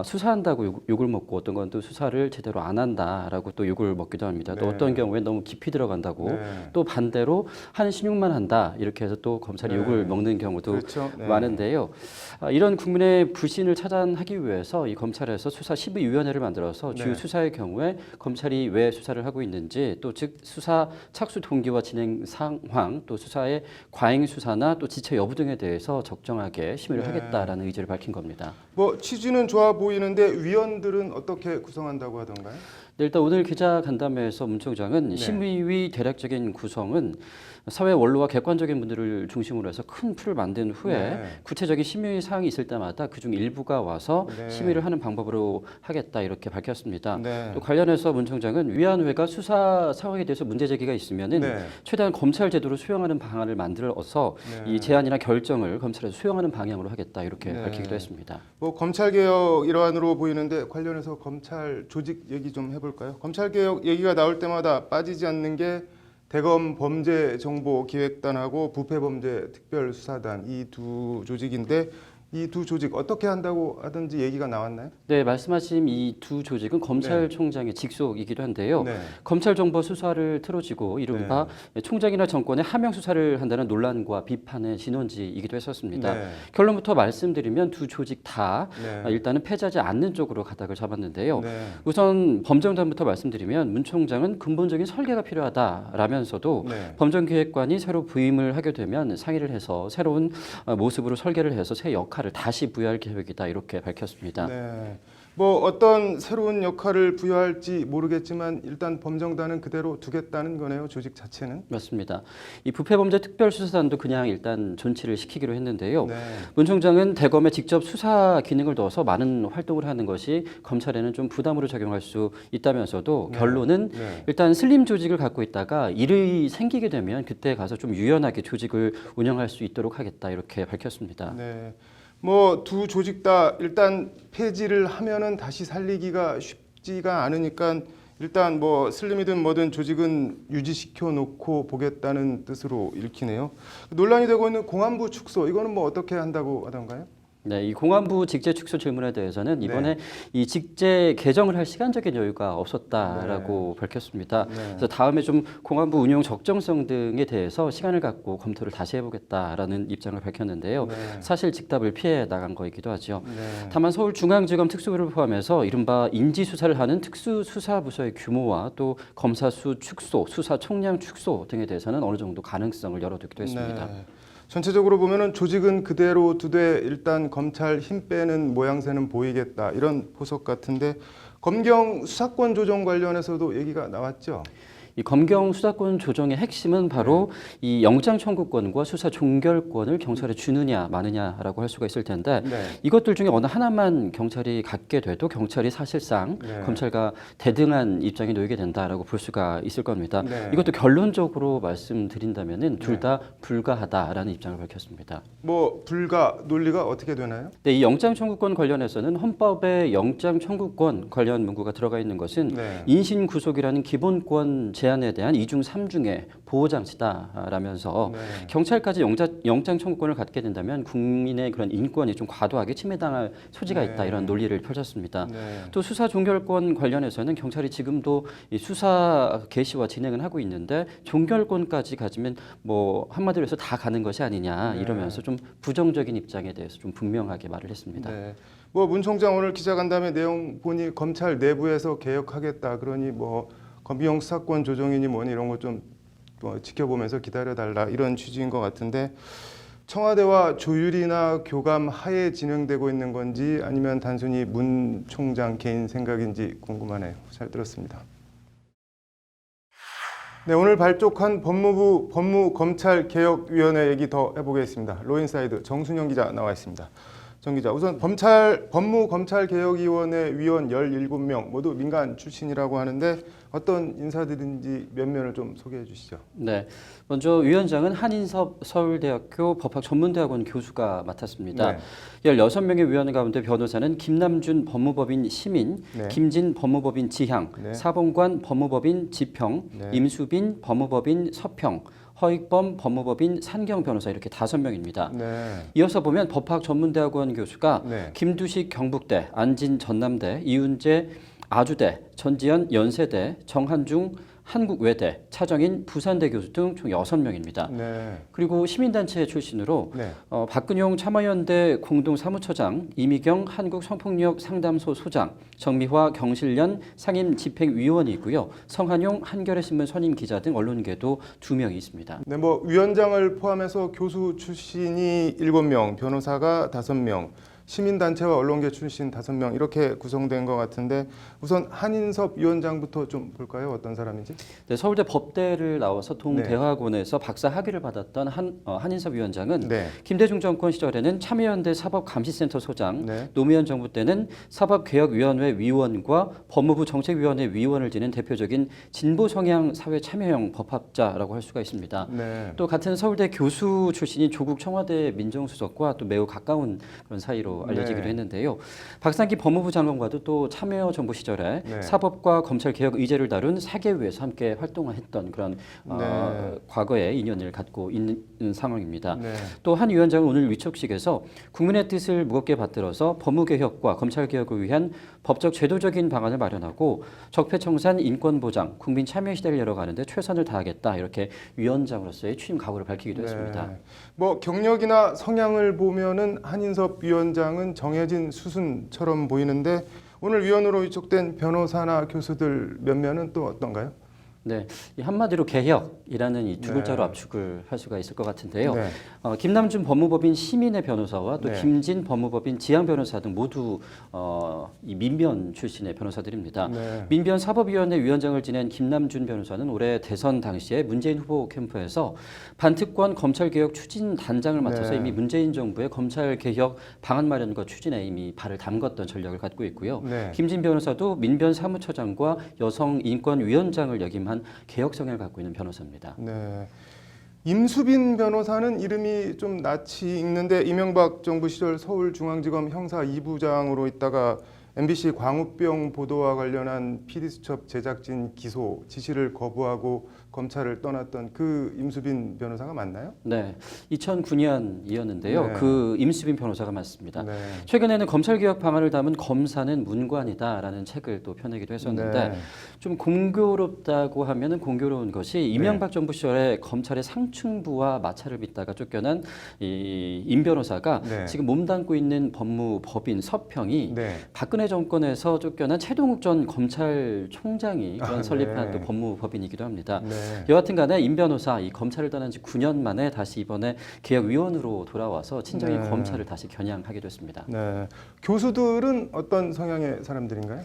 수사한다고 욕을 먹고 어떤 건 또 수사를 제대로 안 한다라고 또 욕을 먹기도 합니다. 또 네. 어떤 경우에 너무 깊이 들어간다고 네. 또 반대로 한 신용만 한다 이렇게 해서 또 검찰이 네. 욕을 먹는 경우도 그렇죠. 네. 많은데요. 이런 국민의 불신을 차단하기 위해서 이 검찰에서 수사 12위원회를 만들어서 주요 네. 수사의 경우에 검찰이 왜 수사를 하고 있는지 또 즉 수사 착수 동기와 진행 상황 또 수사의 과잉 수사나 또 지체 여부 등에 대해서 적정하게 심의를 네. 하겠다라는 의지를 밝힌 겁니다. 뭐 취지는 좋아 보이는데 위원들은 어떻게 구성한다고 하던가요? 네, 일단 오늘 기자간담회에서 문 총장은 네. 심의위 대략적인 구성은 사회 원로와 객관적인 분들을 중심으로 해서 큰 풀을 만든 후에 네. 구체적인 심의 사항이 있을 때마다 그중 일부가 와서 네. 심의를 하는 방법으로 하겠다 이렇게 밝혔습니다. 네. 또 관련해서 문 총장은 위원회가 수사 상황에 대해서 문제 제기가 있으면은 네. 최대한 검찰 제도로 수용하는 방안을 만들어서 네. 이 제안이나 결정을 검찰에서 수용하는 방향으로 하겠다 이렇게 네. 밝히기도 했습니다. 뭐 검찰 개혁 일환으로 보이는데 관련해서 검찰 조직 얘기 좀 해볼까요? 검찰 개혁 얘기가 나올 때마다 빠지지 않는 게 대검 범죄정보기획단하고 부패범죄특별수사단 이 두 조직인데 이 두 조직 어떻게 한다고 하든지 얘기가 나왔나요? 네, 말씀하신 이 두 조직은 검찰총장의 직속이기도 한데요. 네. 검찰 정보 수사를 틀어지고 이른바 총장이나 정권의 하명 수사를 한다는 논란과 비판의 진원지이기도 했었습니다. 네. 결론부터 말씀드리면 두 조직 다 네. 일단은 패자지 않는 쪽으로 가닥을 잡았는데요. 네. 우선 범정단부터 말씀드리면 문 총장은 근본적인 설계가 필요하다라면서도 네. 범정기획관이 새로 부임을 하게 되면 상의를 해서 새로운 모습으로 설계를 해서 새 역할을 다시 부여할 계획이다 이렇게 밝혔습니다. 네. 뭐 어떤 새로운 역할을 부여할지 모르겠지만 일단 범정단은 그대로 두겠다는 거네요. 조직 자체는. 맞습니다. 이 부패범죄특별수사단도 그냥 일단 존치를 시키기로 했는데요. 네. 문 총장은 대검에 직접 수사 기능을 넣어서 많은 활동을 하는 것이 검찰에는 좀 부담으로 작용할 수 있다면서도 네. 결론은 네. 일단 슬림 조직을 갖고 있다가 일이 생기게 되면 그때 가서 좀 유연하게 조직을 운영할 수 있도록 하겠다 이렇게 밝혔습니다. 네. 뭐 두 조직 다 일단 폐지를 하면은 다시 살리기가 쉽지가 않으니까 일단 뭐 슬림이든 뭐든 조직은 유지시켜 놓고 보겠다는 뜻으로 읽히네요. 논란이 되고 있는 공안부 축소 이거는 뭐 어떻게 한다고 하던가요? 네, 이 공안부 직제 축소 질문에 대해서는 이번에 이 직제 개정을 할 시간적인 여유가 없었다라고 밝혔습니다. 그래서 다음에 좀 공안부 운용 적정성 등에 대해서 시간을 갖고 검토를 다시 해보겠다라는 입장을 밝혔는데요. 사실 직답을 피해 나간 거이기도 하죠. 다만 서울중앙지검 특수부를 포함해서 이른바 인지 수사를 하는 특수수사부서의 규모와 또 검사 수 축소, 수사 총량 축소 등에 대해서는 어느 정도 가능성을 열어두기도 했습니다. 네. 전체적으로 보면은 조직은 그대로 두되 일단 검찰 힘 빼는 모양새는 보이겠다 이런 포석 같은데 검경 수사권 조정 관련해서도 얘기가 나왔죠. 이 검경 수사권 조정의 핵심은 바로 이 영장 청구권과 수사 종결권을 경찰에 주느냐 마느냐라고 할 수가 있을 텐데 이것들 중에 어느 하나만 경찰이 갖게 돼도 경찰이 사실상 검찰과 대등한 입장에 놓이게 된다라고 볼 수가 있을 겁니다. 이것도 결론적으로 말씀드린다면은 둘 다 불가하다라는 입장을 밝혔습니다. 뭐 불가 논리가 어떻게 되나요? 네, 이 영장 청구권 관련해서는 헌법에 영장 청구권 관련 문구가 들어가 있는 것은 인신 구속이라는 기본권 제한에 대한 2중 3중의 보호장치다라면서 경찰까지 영장 청구권을 갖게 된다면 국민의 그런 인권이 좀 과도하게 침해당할 소지가 있다 이런 논리를 펼쳤습니다. 또 수사 종결권 관련해서는 경찰이 지금도 이 수사 개시와 진행은 하고 있는데 종결권까지 가지면 뭐 한마디로 해서 다 가는 것이 아니냐 이러면서 좀 부정적인 입장에 대해서 좀 분명하게 말을 했습니다. 뭐 문 총장 오늘 기자간담회 내용 보니 검찰 내부에서 개혁하겠다 그러니 뭐 검경 수사권 조정이니 뭐니 이런 거 좀 지켜보면서 기다려달라 이런 취지인 것 같은데 청와대와 조율이나 교감 하에 진행되고 있는 건지 아니면 단순히 문 총장 개인 생각인지 궁금하네요. 잘 들었습니다. 네, 오늘 발족한 법무부 법무검찰개혁위원회 얘기 더 해보겠습니다. 로인사이드 정순영 기자 나와 있습니다. 정 기자, 우선 법무검찰개혁위원회 위원 17명 모두 민간 출신이라고 하는데 어떤 인사들인지 몇 면을 좀 소개해 주시죠. 네, 먼저 위원장은 한인섭 서울대학교 법학전문대학원 교수가 맡았습니다. 네. 16명의 위원 가운데 변호사는 김남준 법무법인 시민, 네. 김진 법무법인 지향, 네. 사봉관 법무법인 지평, 네. 임수빈 법무법인 서평, 허익범 법무법인 산경 변호사 이렇게 5명입니다. 네. 이어서 보면 법학전문대학원 교수가 네. 김두식 경북대, 안진 전남대, 이윤재 아주대, 전지현 연세대, 정한중 한국외대, 차정인 부산대 교수 등 총 6명입니다. 네. 그리고 시민단체 출신으로 네. 박근용 참여연대 공동사무처장, 이미경 한국성폭력 상담소 소장, 정미화 경실련 상임집행위원이 있고요. 성한용 한겨레신문 선임 기자 등 언론계도 2명이 있습니다. 네, 뭐 위원장을 포함해서 교수 출신이 7명, 변호사가 5명, 시민단체와 언론계 출신 5명 이렇게 구성된 것 같은데 우선 한인섭 위원장부터 좀 볼까요? 어떤 사람인지? 네, 서울대 법대를 나와서 동대학원에서 박사 학위를 받았던 한인섭 위원장은 네. 김대중 정권 시절에는 참여연대 사법감시센터 소장, 네. 노무현 정부 때는 사법개혁위원회 위원과 법무부 정책위원회 위원을 지낸 대표적인 진보 성향 사회 참여형 법학자라고 할 수가 있습니다. 네. 또 같은 서울대 교수 출신인 조국 청와대 민정수석과 또 매우 가까운 그런 사이로 알려지기도 네. 했는데요. 박상기 법무부 장관과도 또 참여정부 시절에 네. 사법과 검찰개혁 의제를 다룬 사개위에서 함께 활동했던 그런 네. 과거의 인연을 갖고 있는 상황입니다. 네. 또 한 위원장은 오늘 위촉식에서 국민의 뜻을 무겁게 받들어서 법무개혁과 검찰개혁을 위한 법적 제도적인 방안을 마련하고 적폐청산 인권보장, 국민 참여 시대를 열어가는데 최선을 다하겠다 이렇게 위원장으로서의 취임 각오를 밝히기도 했습니다. 뭐 경력이나 성향을 보면은 한인섭 위원장은 정해진 수순처럼 보이는데 오늘 위원으로 위촉된 변호사나 교수들 몇 면은 또 어떤가요? 네, 이 한마디로 개혁이라는 이 두 글자로 네. 압축을 할 수가 있을 것 같은데요. 네. 김남준 법무법인 시민의 변호사와 또 네. 김진 법무법인 지향 변호사 등 모두 이 민변 출신의 변호사들입니다. 네. 민변 사법위원회 위원장을 지낸 김남준 변호사는 올해 대선 당시에 문재인 후보 캠프에서 반특권 검찰개혁 추진 단장을 맡아서 네. 이미 문재인 정부의 검찰개혁 방안 마련과 추진에 이미 발을 담궜던 전력을 갖고 있고요. 네. 김진 변호사도 민변 사무처장과 여성인권위원장을 역임한 개혁 성향을 갖고 있는 변호사입니다. 네. 임수빈 변호사는 이름이 좀 낯이 익는데 이명박 정부 시절 서울중앙지검 형사 2부장으로 있다가 MBC 광우병 보도와 관련한 PD수첩 제작진 기소 지시를 거부하고 검찰을 떠났던 그 임수빈 변호사가 맞나요? 네, 2009년이었는데요. 네. 그 임수빈 변호사가 맞습니다. 네. 최근에는 검찰개혁 방안을 담은 검사는 문관이다라는 책을 또 펴내기도 했었는데 네. 좀 공교롭다고 하면은 공교로운 것이 이명박 정부 시절에 검찰의 상층부와 마찰을 빚다가 쫓겨난 이 임 변호사가 네. 지금 몸담고 있는 법무법인 서평이 네. 박근혜 정권에서 쫓겨난 최동욱 전 검찰총장이 그런 설립한 네. 또 법무법인이기도 합니다. 네. 여하튼 간에 임 변호사 이 검찰을 떠난 지 9년 만에 다시 이번에 개혁위원으로 돌아와서 친정의 네. 검찰을 다시 겨냥하게 됐습니다. 네. 교수들은 어떤 성향의 사람들인가요?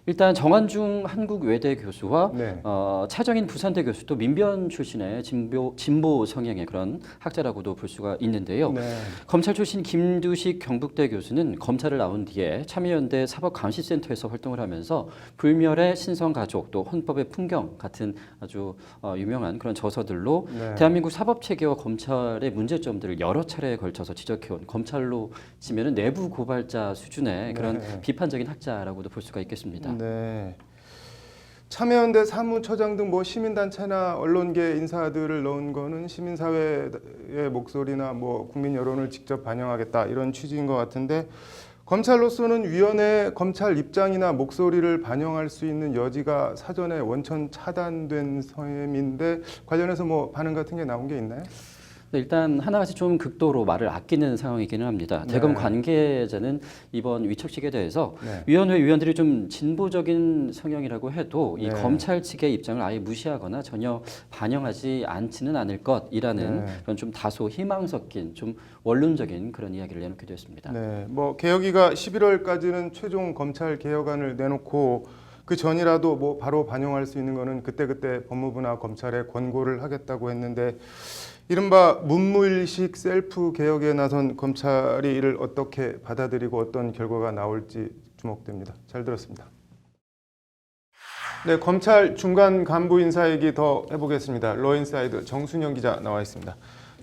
일단 정한중 한국외대 교수와 네. 차정인 부산대 교수도 민변 출신의 진보 성향의 그런 학자라고도 볼 수가 있는데요. 네. 검찰 출신 김두식 경북대 교수는 검찰을 나온 뒤에 참여연대 사법감시센터에서 활동을 하면서 불멸의 신성가족 또 헌법의 풍경 같은 아주 유명한 그런 저서들로 네. 대한민국 사법체계와 검찰의 문제점들을 여러 차례에 걸쳐서 지적해온 검찰로 치면은 내부 고발자 수준의 그런 네. 비판적인 학자라고도 볼 수가 있겠습니다. 네. 참여연대 사무처장 등 뭐 시민단체나 언론계 인사들을 넣은 거는 시민사회의 목소리나 뭐 국민 여론을 직접 반영하겠다 이런 취지인 것 같은데 검찰로서는 위원회 검찰 입장이나 목소리를 반영할 수 있는 여지가 사전에 원천 차단된 셈인데 관련해서 뭐 반응 같은 게 나온 게 있나요? 일단 하나같이 좀 극도로 말을 아끼는 상황이기는 합니다. 대검 네. 관계자는 이번 위촉식에 대해서 네. 위원회 위원들이 좀 진보적인 성향이라고 해도 이 네. 검찰 측의 입장을 아예 무시하거나 전혀 반영하지 않지는 않을 것이라는 네. 그런 좀 다소 희망 섞인 좀 원론적인 그런 이야기를 내놓기도 했습니다. 네, 뭐 개혁위가 11월까지는 최종 검찰 개혁안을 내놓고 그 전이라도 뭐 바로 반영할 수 있는 거는 그때그때 법무부나 검찰에 권고를 하겠다고 했는데 이른바 문무일식 셀프 개혁에 나선 검찰이 이를 어떻게 받아들이고 어떤 결과가 나올지 주목됩니다. 잘 들었습니다. 네, 검찰 중간 간부 인사 얘기 더 해보겠습니다. 러인사이드 정순영 기자 나와 있습니다.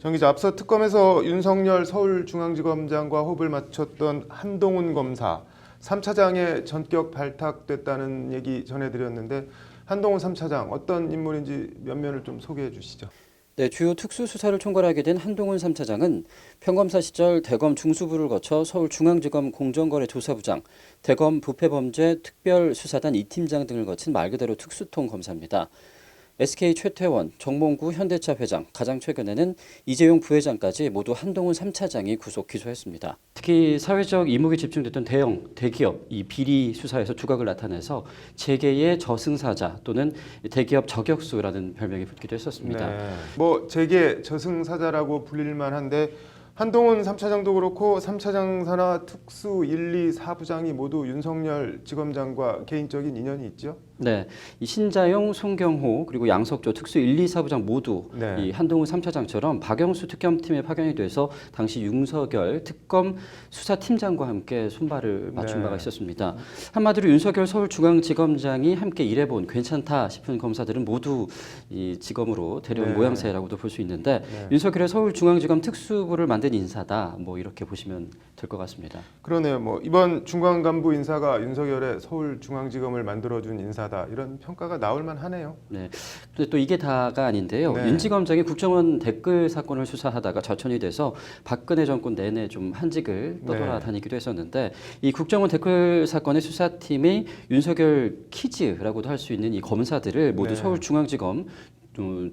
정 기자, 앞서 특검에서 윤석열 서울중앙지검장과 호흡을 맞췄던 한동훈 검사 3차장에 전격 발탁됐다는 얘기 전해드렸는데 한동훈 3차장 어떤 인물인지 면면을 좀 소개해 주시죠. 네, 주요 특수수사를 총괄하게 된 한동훈 3차장은 평검사 시절 대검 중수부를 거쳐 서울중앙지검 공정거래조사부장, 대검 부패범죄 특별수사단 2팀장 등을 거친 말 그대로 특수통 검사입니다. SK 최태원, 정몽구 현대차 회장, 가장 최근에는 이재용 부회장까지 모두 한동훈 3차장이 구속 기소했습니다. 특히 사회적 이목이 집중됐던 대기업 이 비리 수사에서 두각을 나타내서 재계의 저승사자 또는 대기업 저격수라는 별명이 붙기도 했었습니다. 네. 뭐 재계 저승사자라고 불릴 만한데 한동훈 3차장도 그렇고 3차장 산하 특수 1, 2, 4부장이 모두 윤석열 지검장과 개인적인 인연이 있죠? 네, 이 신자용, 송경호 그리고 양석조 특수 1, 2, 4부장 모두 네. 이 한동훈 3차장처럼 박영수 특검팀에 파견이 돼서 당시 윤석열 특검 수사팀장과 함께 손발을 맞춘 바가 있었습니다. 한마디로 윤석열 서울중앙지검장이 함께 일해본 괜찮다 싶은 검사들은 모두 이 지검으로 데려온 모양새라고도 볼 수 있는데 윤석열의 서울중앙지검 특수부를 만든 인사다, 뭐 이렇게 보시면 될 것 같습니다. 그러네요. 뭐 이번 중간 간부 인사가 윤석열의 서울중앙지검을 만들어준 인사다 이런 평가가 나올 만하네요. 네. 근데 또 이게 다가 아닌데요. 네. 윤 지검장이 국정원 댓글 사건을 수사하다가 좌천이 돼서 박근혜 정권 내내 좀 한직을 떠돌아다니기도 했었는데 이 국정원 댓글 사건의 수사팀이 윤석열 키즈라고도 할 수 있는 이 검사들을 모두 서울중앙지검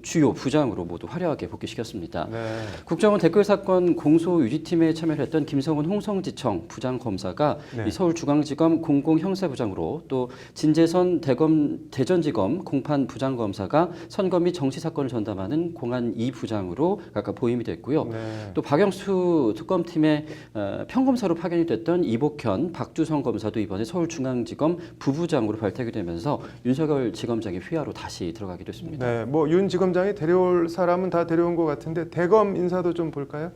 주요 부장으로 모두 화려하게 복귀시켰습니다. 국정원 댓글 사건 공소 유지팀에 참여를 했던 김성훈 홍성지청 부장검사가 이 서울중앙지검 공공형사부장으로 또 진재선 대전지검 공판부장검사가 선거 및 정치사건을 전담하는 공안 2부장으로 각각 보임이 됐고요. 또 박영수 특검팀의 평검사로 파견이 됐던 이복현, 박주성 검사도 이번에 서울중앙지검 부부장으로 발탁이 되면서 윤석열 지검장의 휘하로 다시 들어가기도 했습니다. 네, 뭐 윤 지검장이 데려올 사람은 다 데려온 것 같은데 대검 인사도 좀 볼까요?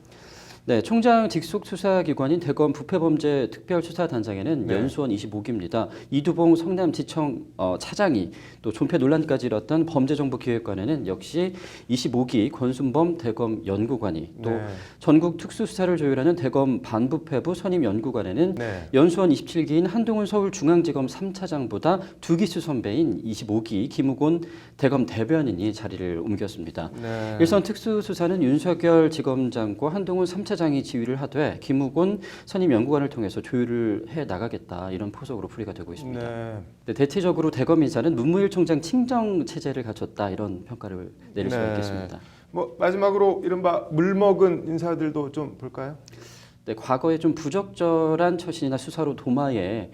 네, 총장 직속 수사기관인 대검 부패범죄 특별수사단장에는 연수원 25기입니다. 이두봉 성남지청 차장이 또 존폐 논란까지 일었던 범죄정보기획관에는 역시 25기 권순범 대검 연구관이 또 전국 특수수사를 조율하는 대검 반부패부 선임연구관에는 연수원 27기인 한동훈 서울중앙지검 3차장보다 2기수 선배인 25기 김우곤 대검 대변인이 자리를 옮겼습니다. 일선 특수수사는 윤석열 지검장과 한동훈 3차장이 지휘를 하되 김우곤 선임연구관을 통해서 조율을 해 나가겠다 이런 포석으로 풀이가 되고 있습니다. 네, 대체적으로 대검 인사는 문무일 총장 친정 체제를 갖췄다 이런 평가를 내릴 수가 있겠습니다. 뭐 마지막으로 이른바 물먹은 인사들도 좀 볼까요? 네, 과거에 좀 부적절한 처신이나 수사로 도마 위에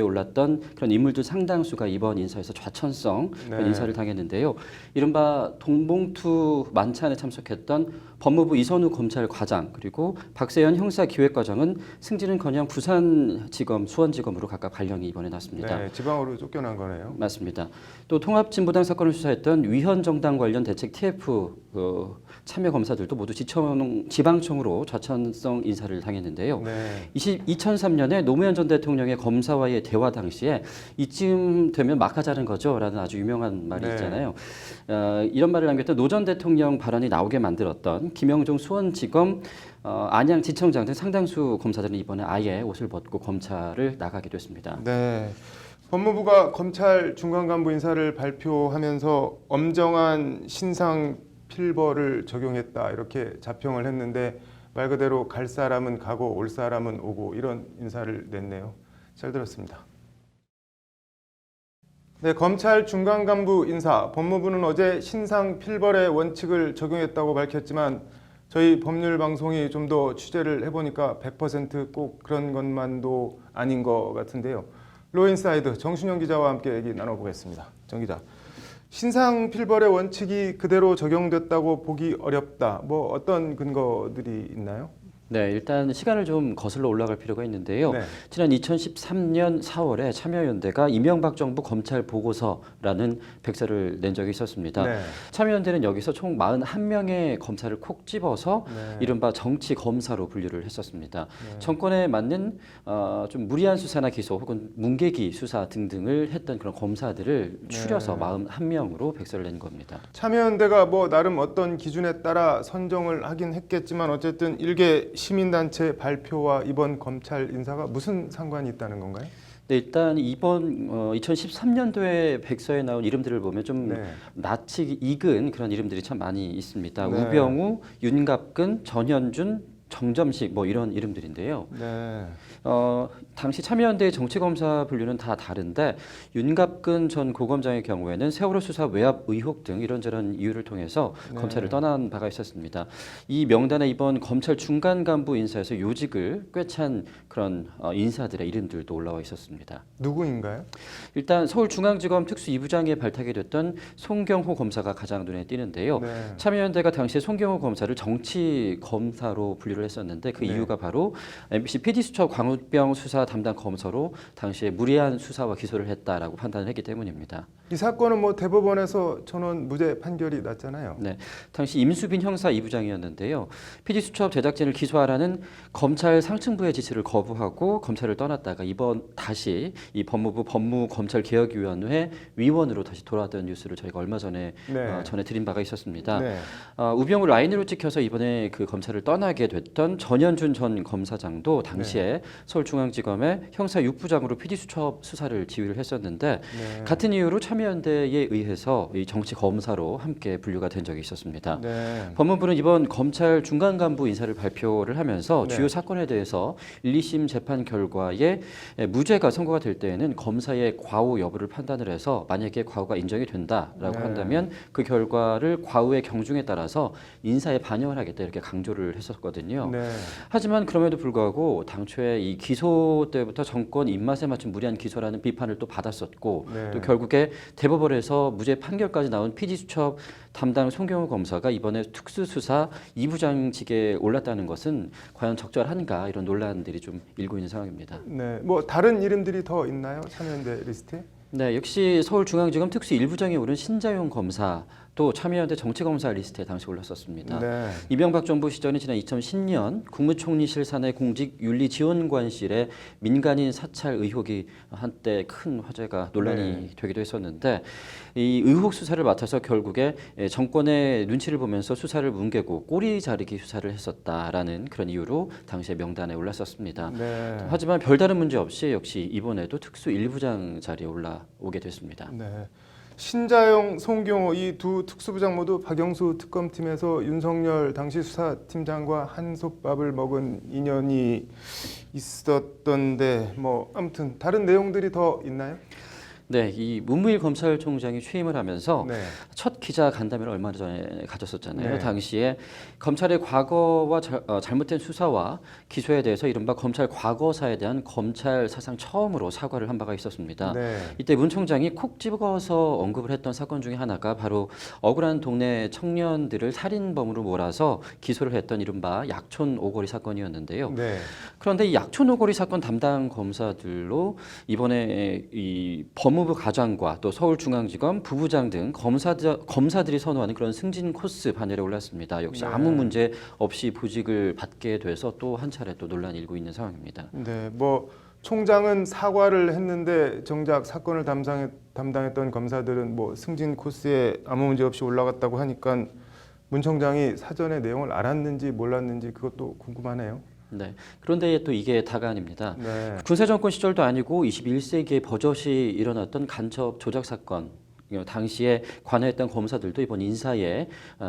올랐던 그런 인물들 상당수가 이번 인사에서 좌천성 인사를 당했는데요. 이른바 동봉투 만찬에 참석했던 법무부 이선우 검찰과장 그리고 박세현 형사기획과장은 승진은커녕 부산지검, 수원지검으로 각각 발령이 이번에 났습니다. 네, 지방으로 쫓겨난 거네요. 맞습니다. 또 통합진보당 사건을 수사했던 위헌정당 관련 대책 TF 참여 검사들도 모두 지방청으로 좌천성 인사를 당했는데요. 2003년에 노무현 전 대통령의 검사와의 대화 당시에 이쯤 되면 막하자는 거죠 라는 아주 유명한 말이 있잖아요. 이런 말을 남겼던 노 전 대통령 발언이 나오게 만들었던 김영종 수원지검 안양지청장 등 상당수 검사들은 이번에 아예 옷을 벗고 검찰을 나가기도 했습니다. 네. 법무부가 검찰 중간 간부 인사를 발표하면서 엄정한 신상 필벌을 적용했다 이렇게 자평을 했는데 말 그대로 갈 사람은 가고 올 사람은 오고 이런 인사를 냈네요. 잘 들었습니다. 네, 검찰 중간 간부 인사 법무부는 어제 신상 필벌의 원칙을 적용했다고 밝혔지만 저희 법률 방송이 좀 더 취재를 해보니까 100% 꼭 그런 것만도 아닌 것 같은데요. 로인사이드 정순영 기자와 함께 얘기 나눠보겠습니다. 정 기자, 신상 필벌의 원칙이 그대로 적용됐다고 보기 어렵다. 뭐 어떤 근거들이 있나요? 네, 일단 시간을 좀 거슬러 올라갈 필요가 있는데요. 네. 지난 2013년 4월에 참여연대가 이명박 정부 검찰 보고서라는 백서를 낸 적이 있었습니다. 네. 참여연대는 여기서 총 41명의 검사를 콕 집어서 네. 이른바 정치 검사로 분류를 했었습니다. 네. 정권에 맞는 좀 무리한 수사나 기소 혹은 문계기 수사 등등을 했던 그런 검사들을 추려서 네. 41명으로 백서를 낸 겁니다. 참여연대가 뭐 나름 어떤 기준에 따라 선정을 하긴 했겠지만 어쨌든 일개 시민단체 발표와 이번 검찰 인사가 무슨 상관이 있다는 건가요? 네, 일단 이번 2013년도에 백서에 나온 이름들을 보면 좀 네. 낯이 익은 그런 이름들이 참 많이 있습니다. 네. 우병우, 윤갑근, 전현준, 정점식 뭐 이런 이름들인데요. 네. 당시 참여연대의 정치검사 분류는 다 다른데 윤갑근 전 고검장의 경우에는 세월호 수사 외압 의혹 등 이런저런 이유를 통해서 네. 검찰을 떠난 바가 있었습니다. 이 명단에 이번 검찰 중간 간부 인사에서 요직을 꿰찬 그런 인사들의 이름들도 올라와 있었습니다. 누구인가요? 일단 서울중앙지검 특수 2부장에 발탁이 됐던 송경호 검사가 가장 눈에 띄는데요. 네. 참여연대가 당시에 송경호 검사를 정치 검사로 분류를 했었는데 그 네. 이유가 바로 MBC PD수첩 광우병 수사 담당 검사로 당시에 무리한 수사와 기소를 했다라고 판단을 했기 때문입니다. 이 사건은 뭐 대법원에서 전원 무죄 판결이 났잖아요. 네, 당시 임수빈 형사 2부장이었는데요. PD수첩 제작진을 기소하라는 검찰 상층부의 지시를 거부하고 검찰을 떠났다가 이번 다시 이 법무부 법무검찰개혁위원회 위원으로 다시 돌아왔던 뉴스를 저희가 얼마 전에 네. 전해드린 바가 있었습니다. 네. 우병우 라인으로 찍혀서 이번에 그 검찰을 떠나게 됐던 전현준 전 검사장도 당시에 서울중앙지검의 형사 6부장으로 PD수첩 수사를 지휘를 했었는데 네. 같은 이유로 참여연대에 의해서 이 정치 검사로 함께 분류가 된 적이 있었습니다. 네. 법무부는 이번 검찰 중간 간부 인사를 발표를 하면서 네. 주요 사건에 대해서 1, 2심 재판 결과에 무죄가 선고가 될 때에는 검사의 과오 여부를 판단을 해서 만약에 과오가 인정이 된다라고 네. 한다면 그 결과를 과오의 경중에 따라서 인사에 반영을 하겠다 이렇게 강조를 했었거든요. 네. 하지만 그럼에도 불구하고 당초에 이 기소 때부터 정권 입맛에 맞춘 무리한 기소라는 비판을 또 받았었고 네. 또 결국에 대법원에서 무죄 판결까지 나온 PD수첩 담당 송경호 검사가 이번에 특수수사 2부장직에 올랐다는 것은 과연 적절한가 이런 논란들이 좀 일고 있는 상황입니다. 네. 뭐 다른 이름들이 더 있나요? 참여연대 리스트에? 네, 역시 서울중앙지검 특수 1부장에 오른 신자용 검사 또 참여연대 정치검사 리스트에 당시 올랐었습니다. 네. 이명박 정부 시절인 지난 2010년 국무총리실 산하 공직윤리지원관실의 민간인 사찰 의혹이 한때 큰 화제가 논란이 되기도 했었는데 이 의혹 수사를 맡아서 결국에 정권의 눈치를 보면서 수사를 뭉개고 꼬리 자르기 수사를 했었다라는 그런 이유로 당시에 명단에 올랐었습니다. 네. 하지만 별다른 문제 없이 역시 이번에도 특수 1부장 자리에 올라오게 됐습니다. 네. 신자영, 송경호 이 두 특수부장 모두 박영수 특검팀에서 윤석열 당시 수사팀장과 한솥밥을 먹은 인연이 있었던데 뭐 아무튼 다른 내용들이 더 있나요? 네, 이 문무일 검찰총장이 취임을 하면서 네. 첫 기자 간담회를 얼마 전에 가졌었잖아요. 네. 당시에 검찰의 과거와 잘못된 수사와 기소에 대해서 이른바 검찰 과거사에 대한 검찰 사상 처음으로 사과를 한 바가 있었습니다. 네. 이때 문 총장이 콕 집어서 언급을 했던 사건 중에 하나가 바로 억울한 동네 청년들을 살인범으로 몰아서 기소를 했던 이른바 약촌 오거리 사건이었는데요. 네. 그런데 이 약촌 오거리 사건 담당 검사들로 이번에 이 법무부 과장과 또 서울중앙지검 부부장 등 검사들이 선호하는 그런 승진 코스 반열에 올랐습니다. 역시 네. 아무 문제 없이 보직을 받게 돼서 또 한 차례 또 논란이 일고 있는 상황입니다. 네. 뭐 총장은 사과를 했는데 정작 사건을 담당했던 검사들은 뭐 승진 코스에 아무 문제 없이 올라갔다고 하니까 문 총장이 사전에 내용을 알았는지 몰랐는지 그것도 궁금하네요. 네. 그런데 또 이게 다가 아닙니다. 네. 군사 정권 시절도 아니고 21세기에 버젓이 일어났던 간첩 조작 사건. 당시에 관여했던 검사들도 이번 인사에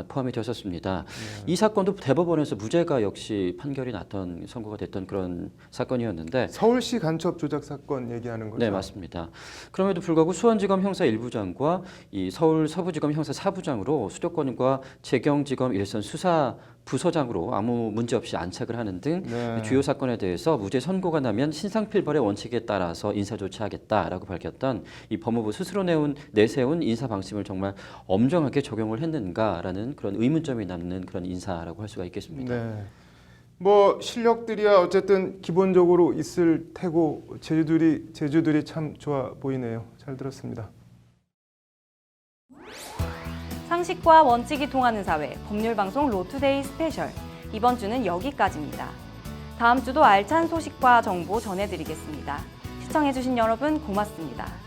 포함이 되었습니다. 이 사건도 대법원에서 무죄가 역시 판결이 났던 선고가 됐던 그런 사건이었는데 서울시 간첩 조작 사건 얘기하는 거죠? 네, 맞습니다. 그럼에도 불구하고 수원지검 형사 1부장과 이 서울 서부지검 형사 4부장으로 수도권과 재경지검 일선 수사 부서장으로 아무 문제 없이 안착을 하는 등 네. 주요 사건에 대해서 무죄 선고가 나면 신상필벌의 원칙에 따라서 인사 조치하겠다라고 밝혔던 이 법무부 스스로 내세운 인사 방침을 정말 엄정하게 적용을 했는가라는 그런 의문점이 남는 그런 인사라고 할 수가 있겠습니다. 네. 뭐 실력들이야 어쨌든 기본적으로 있을 테고 제주들이 참 좋아 보이네요. 잘 들었습니다. 상식과 원칙이 통하는 사회, 법률방송 로투데이 스페셜. 이번 주는 여기까지입니다. 다음 주도 알찬 소식과 정보 전해드리겠습니다. 시청해주신 여러분 고맙습니다.